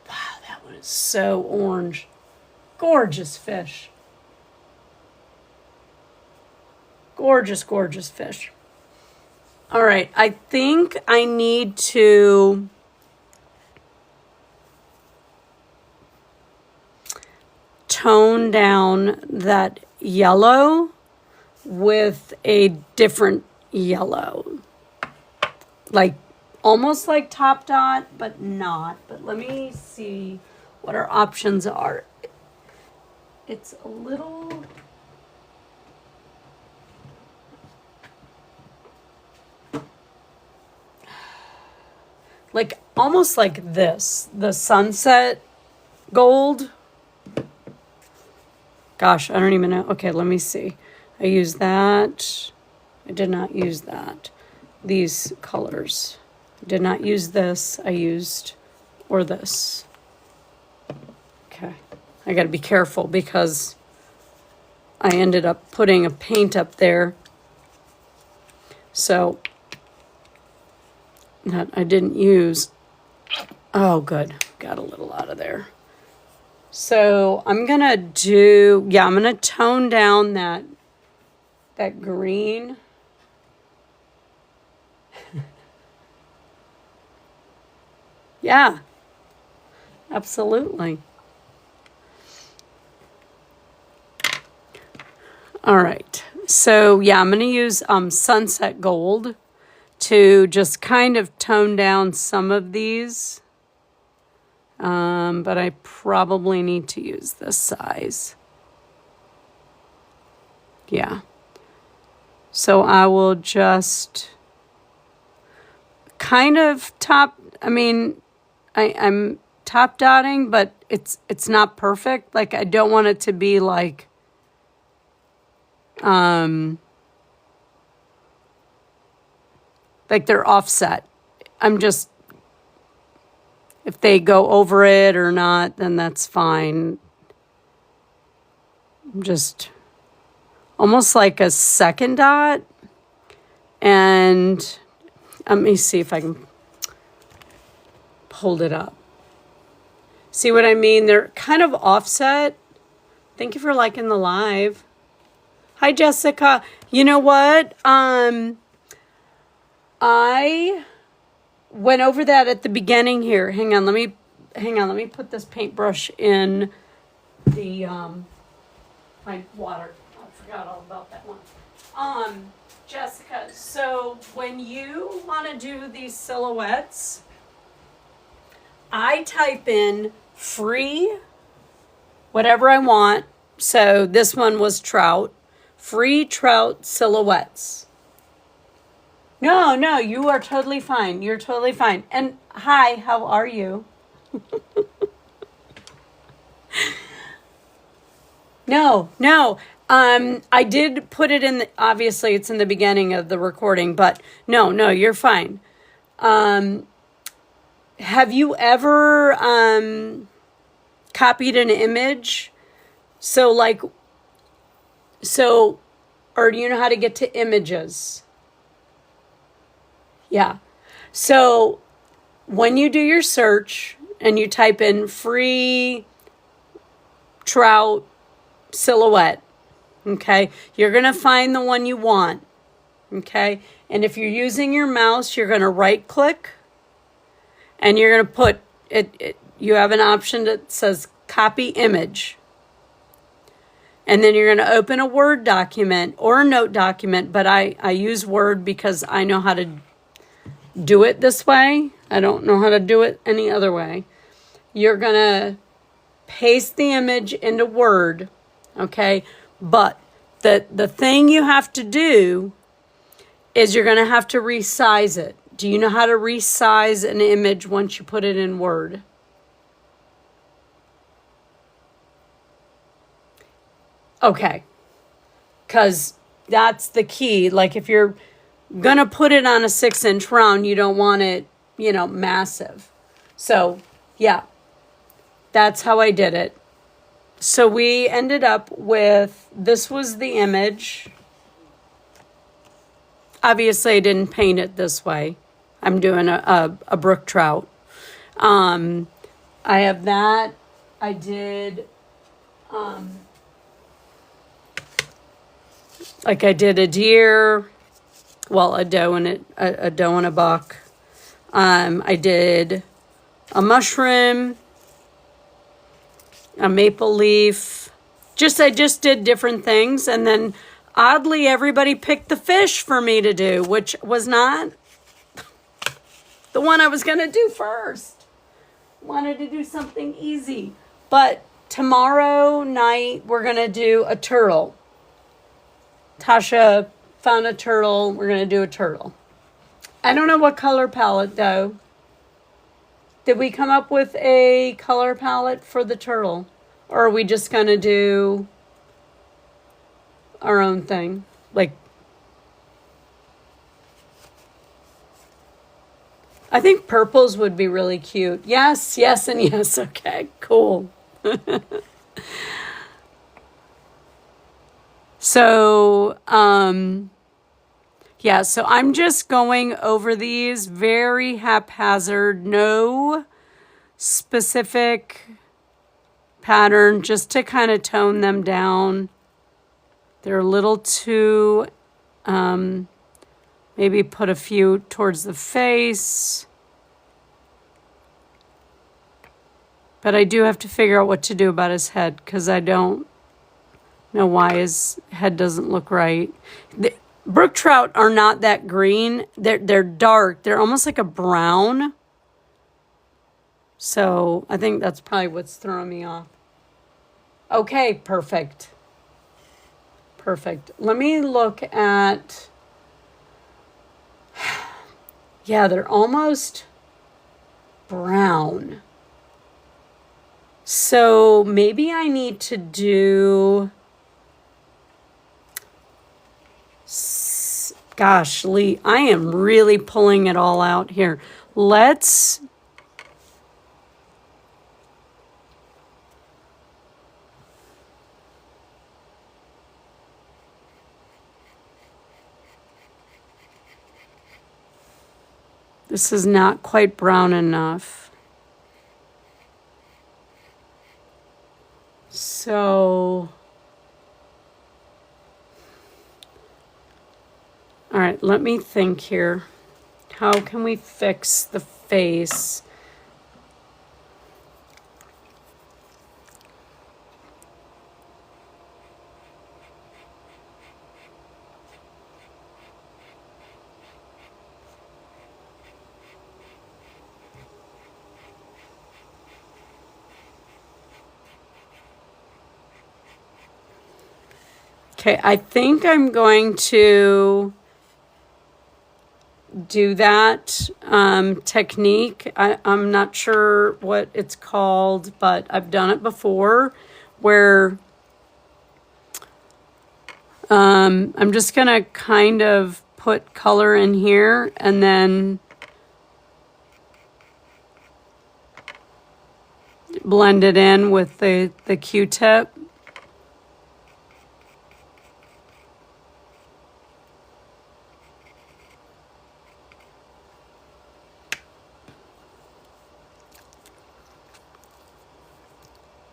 that one is so orange. Gorgeous fish. Gorgeous, gorgeous fish. All right, I think I need to tone down that yellow with a different yellow. Like, almost like Top Dot, but not. But let me see what our options are. It's a little... like, almost like this. The sunset gold. Gosh, I don't even know. Okay, let me see. I used that. I did not use that. These colors. I did not use this. I used, or this. Okay. I got to be careful because I ended up putting a paint up there. So, that I didn't use. Oh, good. Got a little out of there. So I'm going to do, I'm going to tone down that green. Yeah, absolutely. All right. So, I'm going to use Sunset Gold to just kind of tone down some of these. But I probably need to use this size. Yeah. So I will just kind of I'm top dotting, but it's not perfect. Like, I don't want it to be like, like they're offset. I'm just, if they go over it or not, then that's fine. I'm just almost like a second dot. And let me see if I can hold it up. See what I mean? They're kind of offset. Thank you for liking the live. Hi, Jessica. You know what? I went over that at the beginning here. Hang on, let me put this paintbrush in the my water. I forgot all about that one. Jessica, so when you want to do these silhouettes, I type in free whatever I want. So this one was trout. Free trout silhouettes. No, you are totally fine. You're totally fine. And hi, how are you? No. I did put it in, obviously it's in the beginning of the recording, but no, you're fine. Have you ever copied an image? Or do you know how to get to images? Yeah. So when you do your search and you type in free trout silhouette, okay, you're going to find the one you want, okay? And if you're using your mouse, you're going to right click and you're going to put it, you have an option that says copy image. And then you're going to open a Word document or a Note document, but I use Word because I know how to do it this way. I don't know how to do it any other way. You're going to paste the image into Word, okay? But the thing you have to do is you're going to have to resize it. Do you know how to resize an image once you put it in Word? Okay, because that's the key. Like if you're going to put it on a 6-inch round, you don't want it, massive. So yeah, that's how I did it. So we ended up with, this was the image. Obviously I didn't paint it this way. I'm doing a brook trout. I have that. I did, like I did a deer, well, a doe and a buck. I did a mushroom, a maple leaf. I just did different things. And then oddly, everybody picked the fish for me to do, which was not the one I was going to do first. Wanted to do something easy. But tomorrow night, we're going to do a turtle. Tasha found a turtle. We're going to do a turtle. I don't know what color palette, though. Did we come up with a color palette for the turtle? Or are we just going to do our own thing? I think purples would be really cute. Yes, and yes. Okay, cool. So, yeah, so I'm just going over these very haphazard, no specific pattern, just to kind of tone them down. They're a little too, maybe put a few towards the face. But I do have to figure out what to do about his head because I don't know why his head doesn't look right. The brook trout are not that green. They're dark. They're almost like a brown. So I think that's probably what's throwing me off. Okay, perfect. Let me look at... Yeah, they're almost brown. So maybe I need to do... Gosh, Lee, I am really pulling it all out here. Let's... This is not quite brown enough. So, all right, let me think here. How can we fix the face? Okay, I think I'm going to do that technique. I'm not sure what it's called, but I've done it before where I'm just going to kind of put color in here and then blend it in with the Q-tip.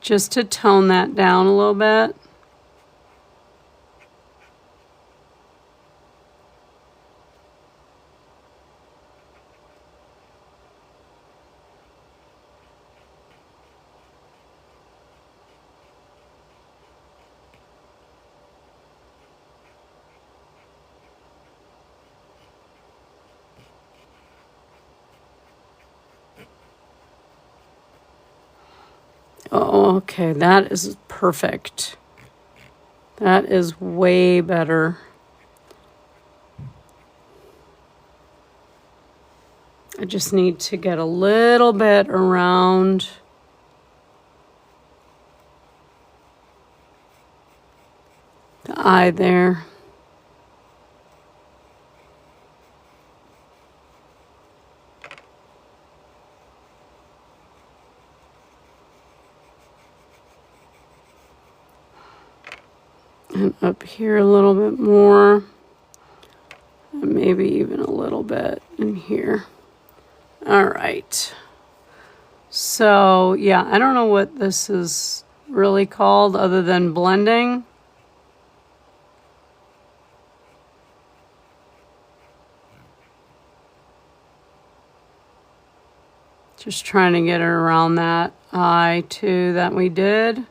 Just to tone that down a little bit. Oh, okay, that is perfect. That is way better. I just need to get a little bit around the eye there. And up here a little bit more. And maybe even a little bit in here. All right. So, yeah, I don't know what this is really called other than blending. Just trying to get it around that eye too that we did.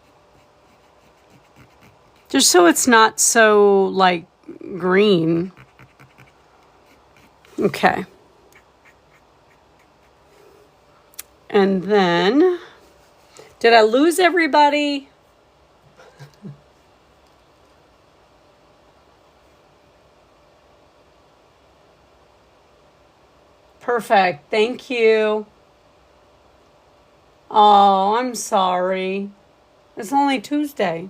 Just so it's not so like green. Okay. And then, did I lose everybody? Perfect. Thank you. Oh, I'm sorry. It's only Tuesday.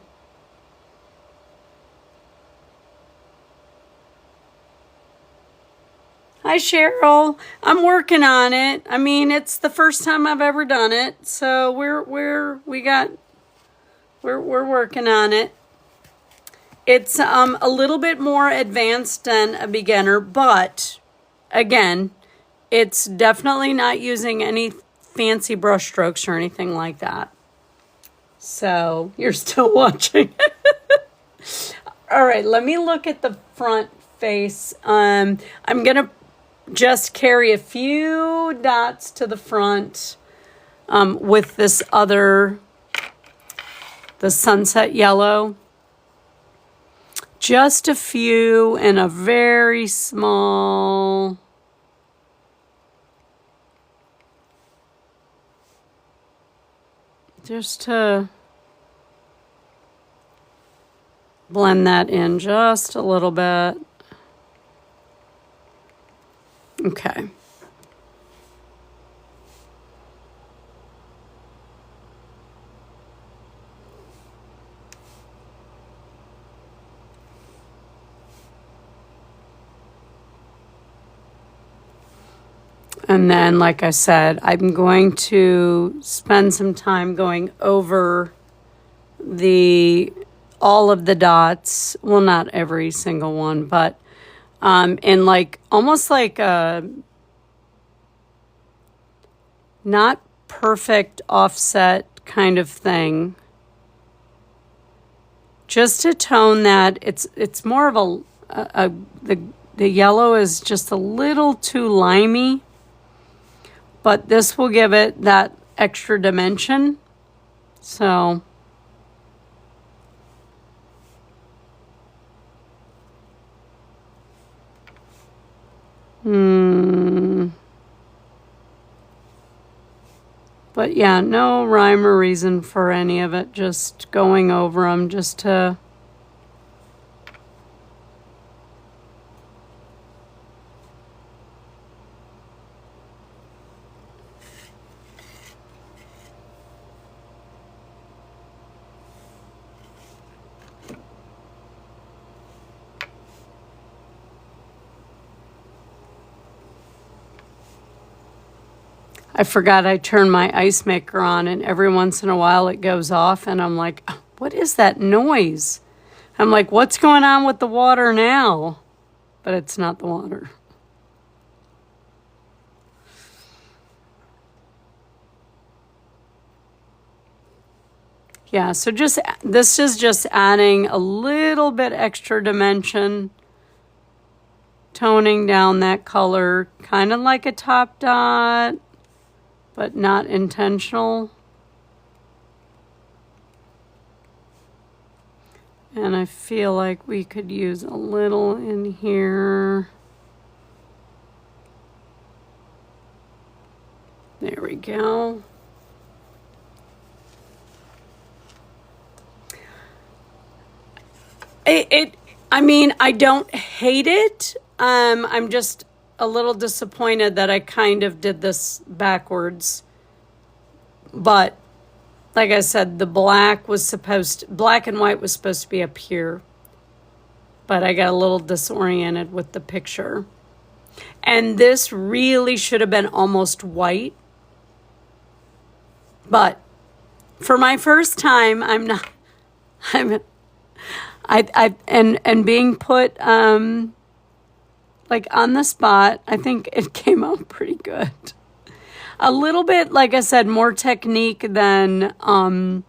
Hi, Cheryl. I'm working on it. I mean, it's the first time I've ever done it, so we're working on it. It's a little bit more advanced than a beginner, but again, it's definitely not using any fancy brush strokes or anything like that. So you're still watching. All right, let me look at the front face. I'm gonna just carry a few dots to the front with this other, the sunset yellow. Just a few and a very small. Just to blend that in just a little bit. Okay. And then, like I said, I'm going to spend some time going over all of the dots. Well, not every single one, but in like almost like a not perfect offset kind of thing. Just to tone that it's more of the yellow is just a little too limey, but this will give it that extra dimension. So but yeah, no rhyme or reason for any of it, just going over them just to I forgot I turned my ice maker on, and every once in a while it goes off, and I'm like, what is that noise? I'm like, what's going on with the water now? But it's not the water. Yeah, so this is just adding a little bit extra dimension, toning down that color, kind of like a top dot, but not intentional. And I feel like we could use a little in here. There we go. I mean, I don't hate it. I'm just a little disappointed that I kind of did this backwards. But like I said, the black and white was supposed to be up here. But I got a little disoriented with the picture. And this really should have been almost white. But for my first time, and being put like on the spot, I think it came out pretty good. A little bit, like I said, more technique than a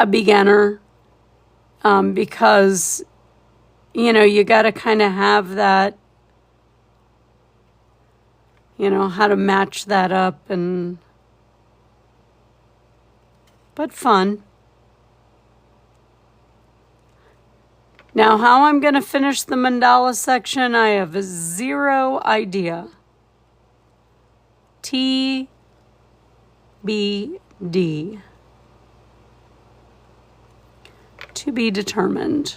beginner, because you got to kind of have that, how to match that up, but fun. Now, how I'm going to finish the mandala section, I have zero idea. TBD. To be determined.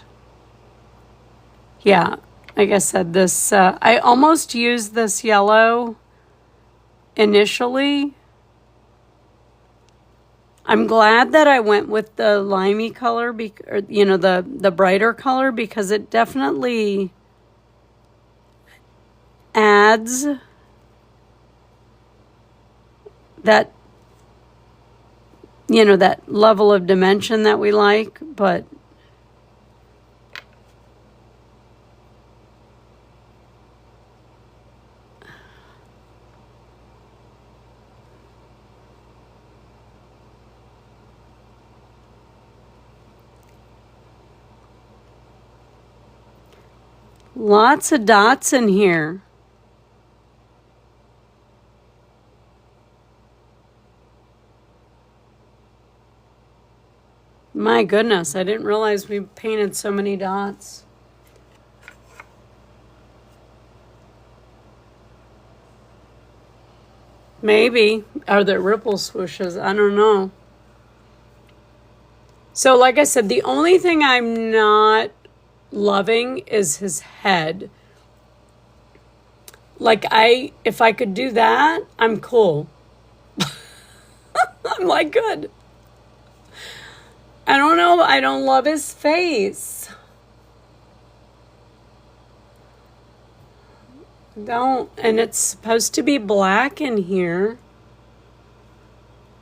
Yeah, like I said, this I almost used this yellow initially. I'm glad that I went with the limey color, the brighter color, because it definitely adds that, that level of dimension that we like, but lots of dots in here. My goodness, I didn't realize we painted so many dots. Maybe. Are there ripple swooshes? I don't know. So like I said, the only thing I'm not loving is his head. Like if I could do that, I'm cool. I'm like, good. I don't know. I don't love his face. Don't. And it's supposed to be black in here.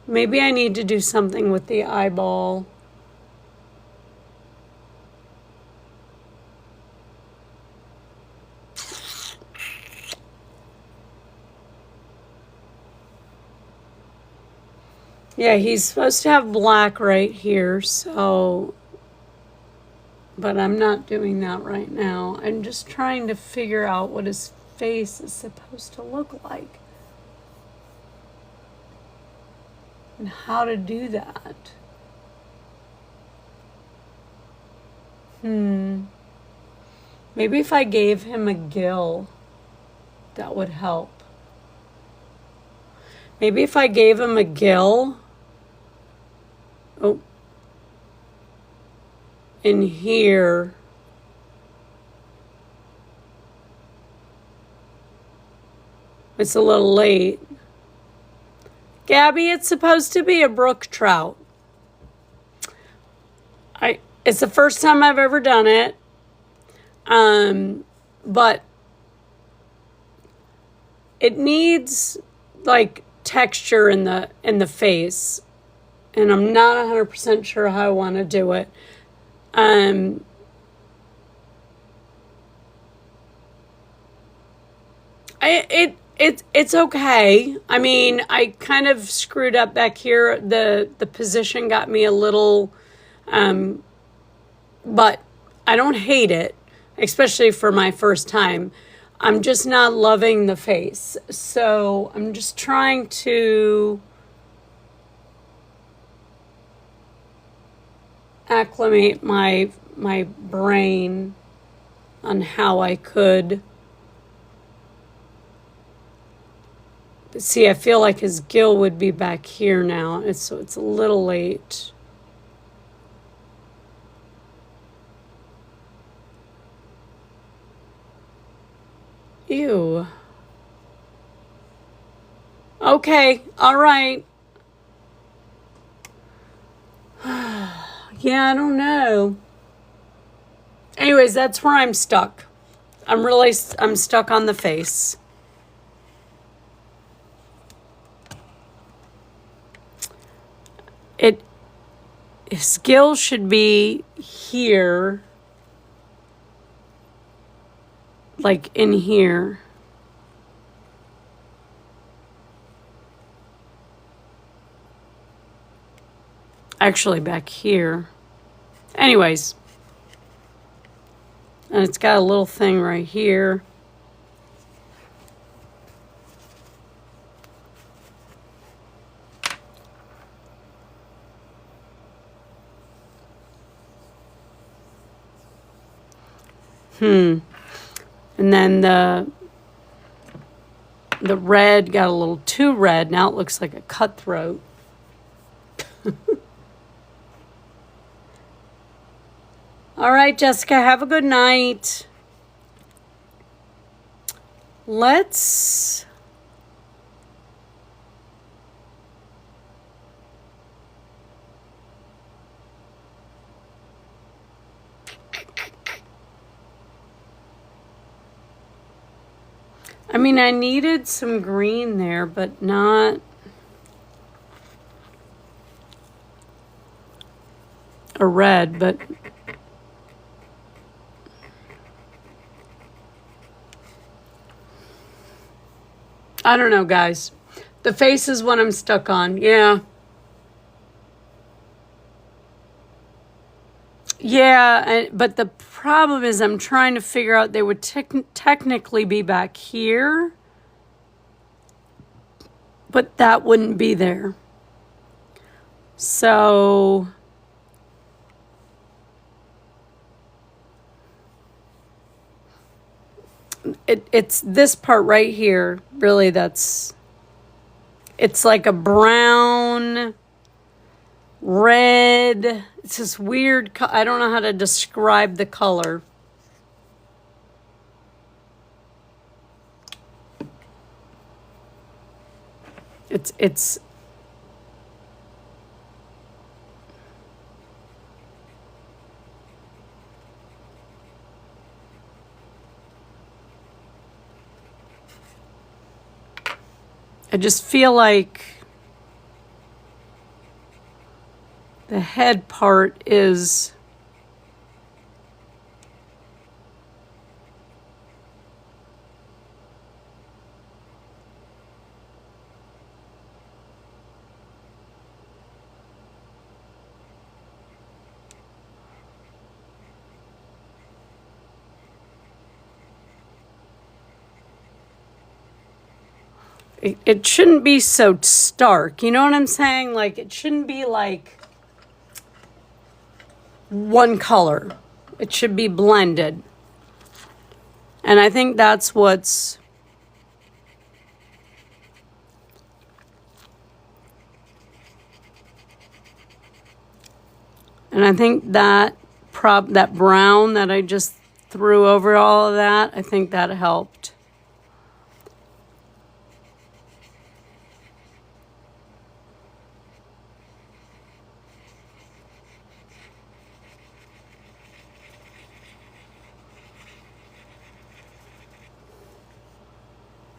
Maybe I need to do something with the eyeball. Yeah, he's supposed to have black right here, so, but I'm not doing that right now. I'm just trying to figure out what his face is supposed to look like and how to do that. Maybe if I gave him a gill, that would help. Maybe if I gave him a gill, oh, in here, it's a little late. Gabby, it's supposed to be a brook trout. It's the first time I've ever done it. But it needs like texture in the face, and I'm not 100% sure how I want to do it. It's okay. I mean, I kind of screwed up back here. The position got me a little, but I don't hate it, especially for my first time. I'm just not loving the face. So I'm just trying to acclimate my brain on how I could. See, I feel like his gill would be back here now. So it's a little late. Ew. Okay, all right. Yeah, I don't know. Anyways, that's where I'm stuck. I'm stuck on the face. His gill should be here, like in here. Actually, back here. Anyways, and it's got a little thing right here. And then the red got a little too red. Now it looks like a cutthroat. All right, Jessica, have a good night. I mean, I needed some green there, but not a red, but I don't know, guys. The face is what I'm stuck on. Yeah. Yeah, but the problem is I'm trying to figure out they would technically be back here, but that wouldn't be there. So it's this part right here, really, it's like a brown, red. It's this weird, I don't know how to describe the color. It's I just feel like the head part is it shouldn't be so stark. You know what I'm saying? Like, it shouldn't be like one color. It should be blended. And I think that's what's... And I think that that brown that I just threw over all of that, I think that helped.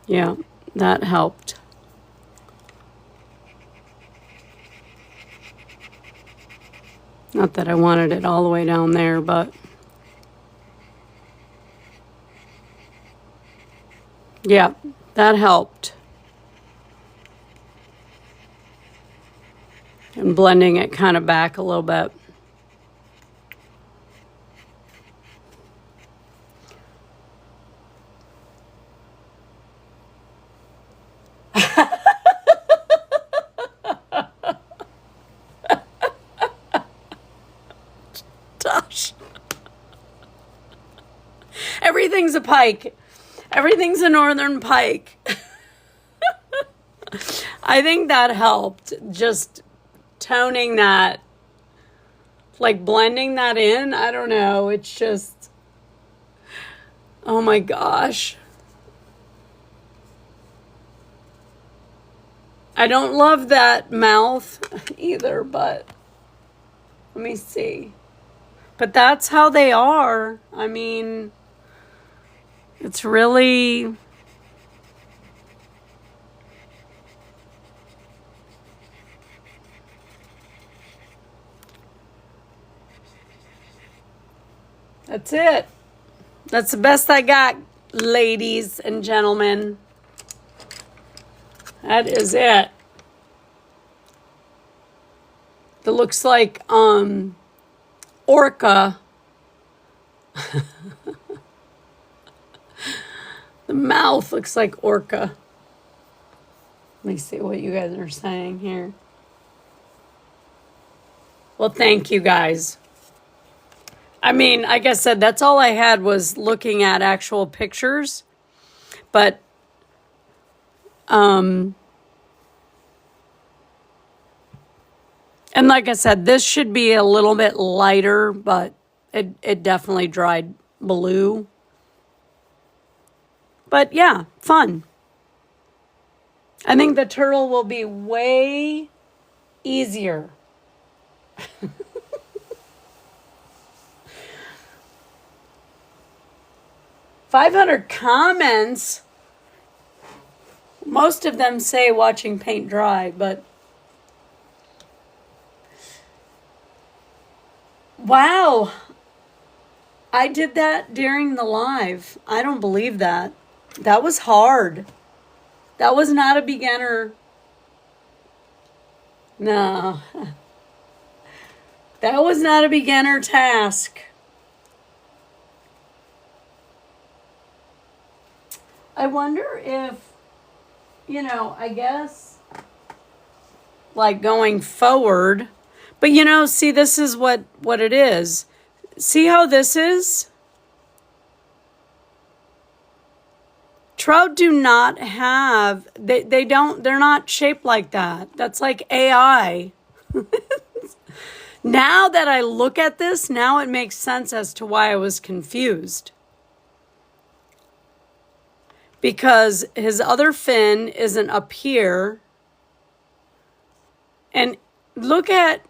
Yeah, that helped. Not that I wanted it all the way down there, but yeah, that helped. And blending it kind of back a little bit. Gosh. Everything's a pike. Everything's a northern pike. I think that helped. Just toning that, like blending that in. I don't know. It's just, oh my gosh. I don't love that mouth either, but let me see. But that's how they are. I mean, it's really... That's it. That's the best I got, ladies and gentlemen. That is it. It looks like orca. The mouth looks like orca. Let me see what you guys are saying here. Well, thank you guys. I mean, like I said, that's all I had was looking at actual pictures. But, and like I said, this should be a little bit lighter, but it definitely dried blue. But yeah, fun. I think the turtle will be way easier. 500 comments. Most of them say watching paint dry, but wow. I did that during the live. I don't believe that. That was hard. That was not a beginner. No. That was not a beginner task. I wonder if, I guess, like going forward, but see, this is what it is. See how this is? Trout do not have, they're not shaped like that. That's like AI. Now that I look at this, now it makes sense as to why I was confused. Because his other fin isn't up here. And look at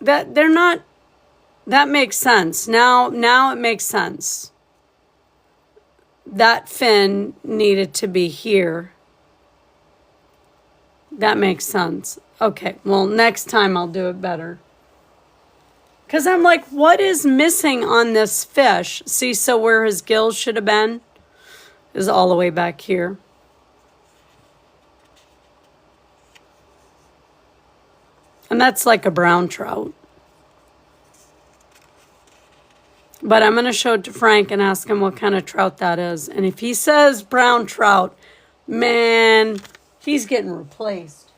that, they're not, that makes sense. Now it makes sense. That fin needed to be here. That makes sense. Okay, well, next time I'll do it better. Because I'm like, what is missing on this fish? See, so where his gills should have been is all the way back here. And that's like a brown trout. But I'm going to show it to Frank and ask him what kind of trout that is. And if he says brown trout, Man, he's getting replaced.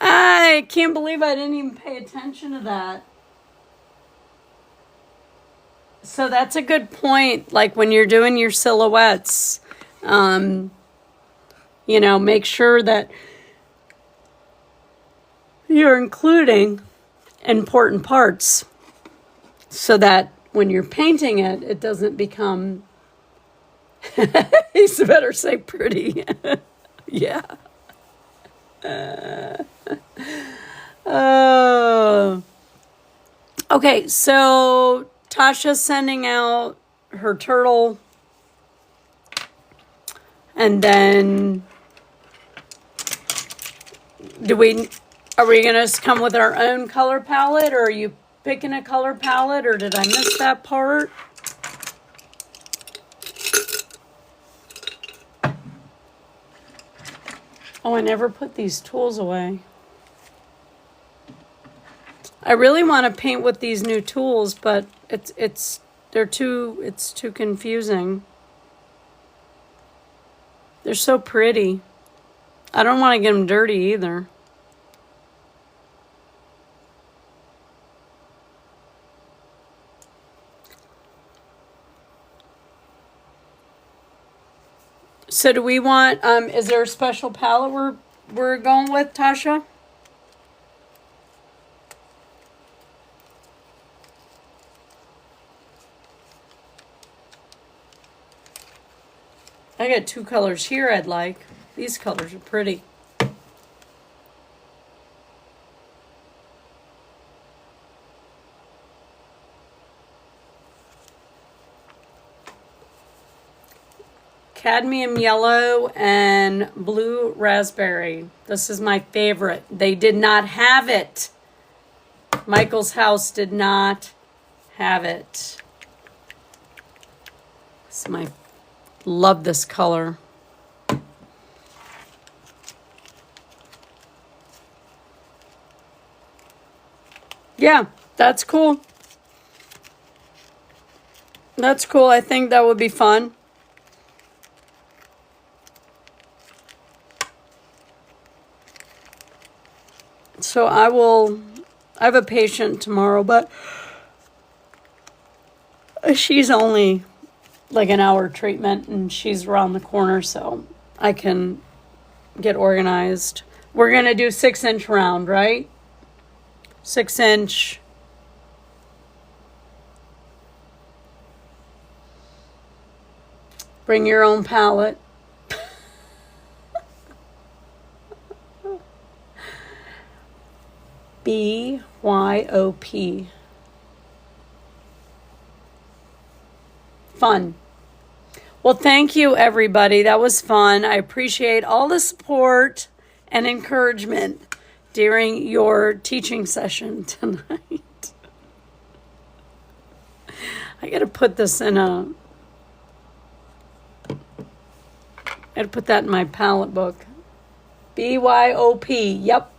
I can't believe I didn't even pay attention to that. So that's a good point. Like when you're doing your silhouettes, make sure that you're including important parts so that when you're painting it, it doesn't become, you better say pretty. Yeah. Okay, so Tasha's sending out her turtle. And then are we going to come with our own color palette, or are you picking a color palette, or did I miss that part? Oh, I never put these tools away. I really want to paint with these new tools, but it's too confusing. They're so pretty. I don't want to get them dirty either. So do we want, is there a special palette we're going with, Tasha? I got two colors here I'd like. These colors are pretty. Cadmium yellow and blue raspberry. This is my favorite. They did not have it. Michael's house did not have it. This is my love this color. Yeah, that's cool. That's cool. I think that would be fun. So I have a patient tomorrow, but she's only like an hour treatment and she's around the corner, so I can get organized. We're going to do 6-inch round, right? 6-inch. Bring your own palette. BYOP. Fun. Well, thank you, everybody. That was fun. I appreciate all the support and encouragement during your teaching session tonight. I got to put this in I got to put that in my palette book. BYOP. Yep.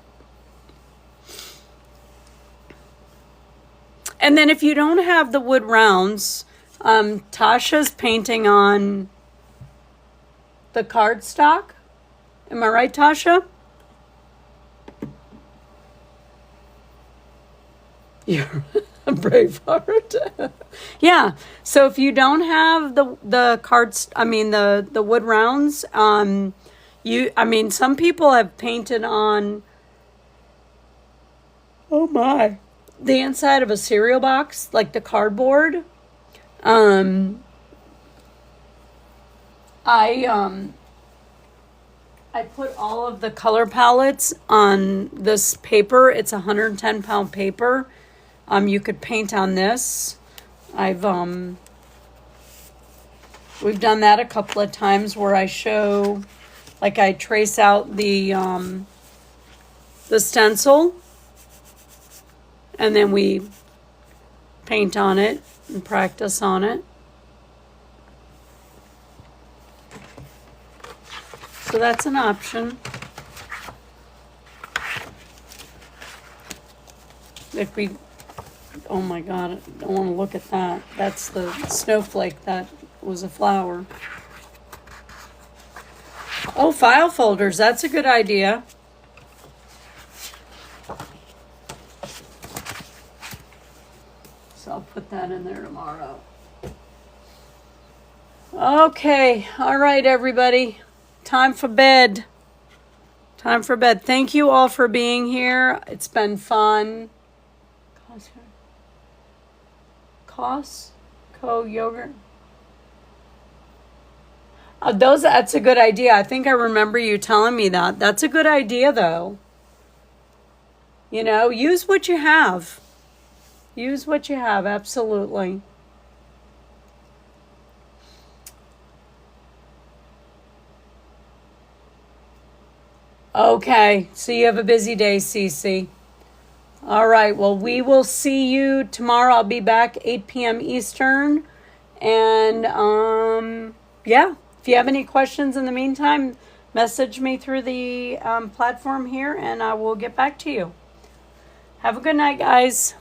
And then if you don't have the wood rounds, Tasha's painting on the cardstock. Am I right, Tasha? You're a brave heart. Yeah. So if you don't have the cards, the wood rounds, some people have painted on, oh my, the inside of a cereal box, like the cardboard. I put all of the color palettes on this paper. It's 110-pound paper. You could paint on this. We've done that a couple of times where I show, like I trace out the stencil, and then we paint on it and practice on it. So that's an option. If we Oh my God, I don't want to look at that. That's the snowflake that was a flower. Oh, file folders. That's a good idea. So I'll put that in there tomorrow. Okay. All right, everybody. Time for bed. Time for bed. Thank you all for being here. It's been fun. Costco yogurt. That's a good idea. I think I remember you telling me that. That's a good idea, though. You know, use what you have. Use what you have, absolutely. Okay, so you have a busy day, Cece. All right, well, we will see you tomorrow. I'll be back 8 p.m. Eastern. And, yeah, if you have any questions in the meantime, message me through the platform here, and I will get back to you. Have a good night, guys.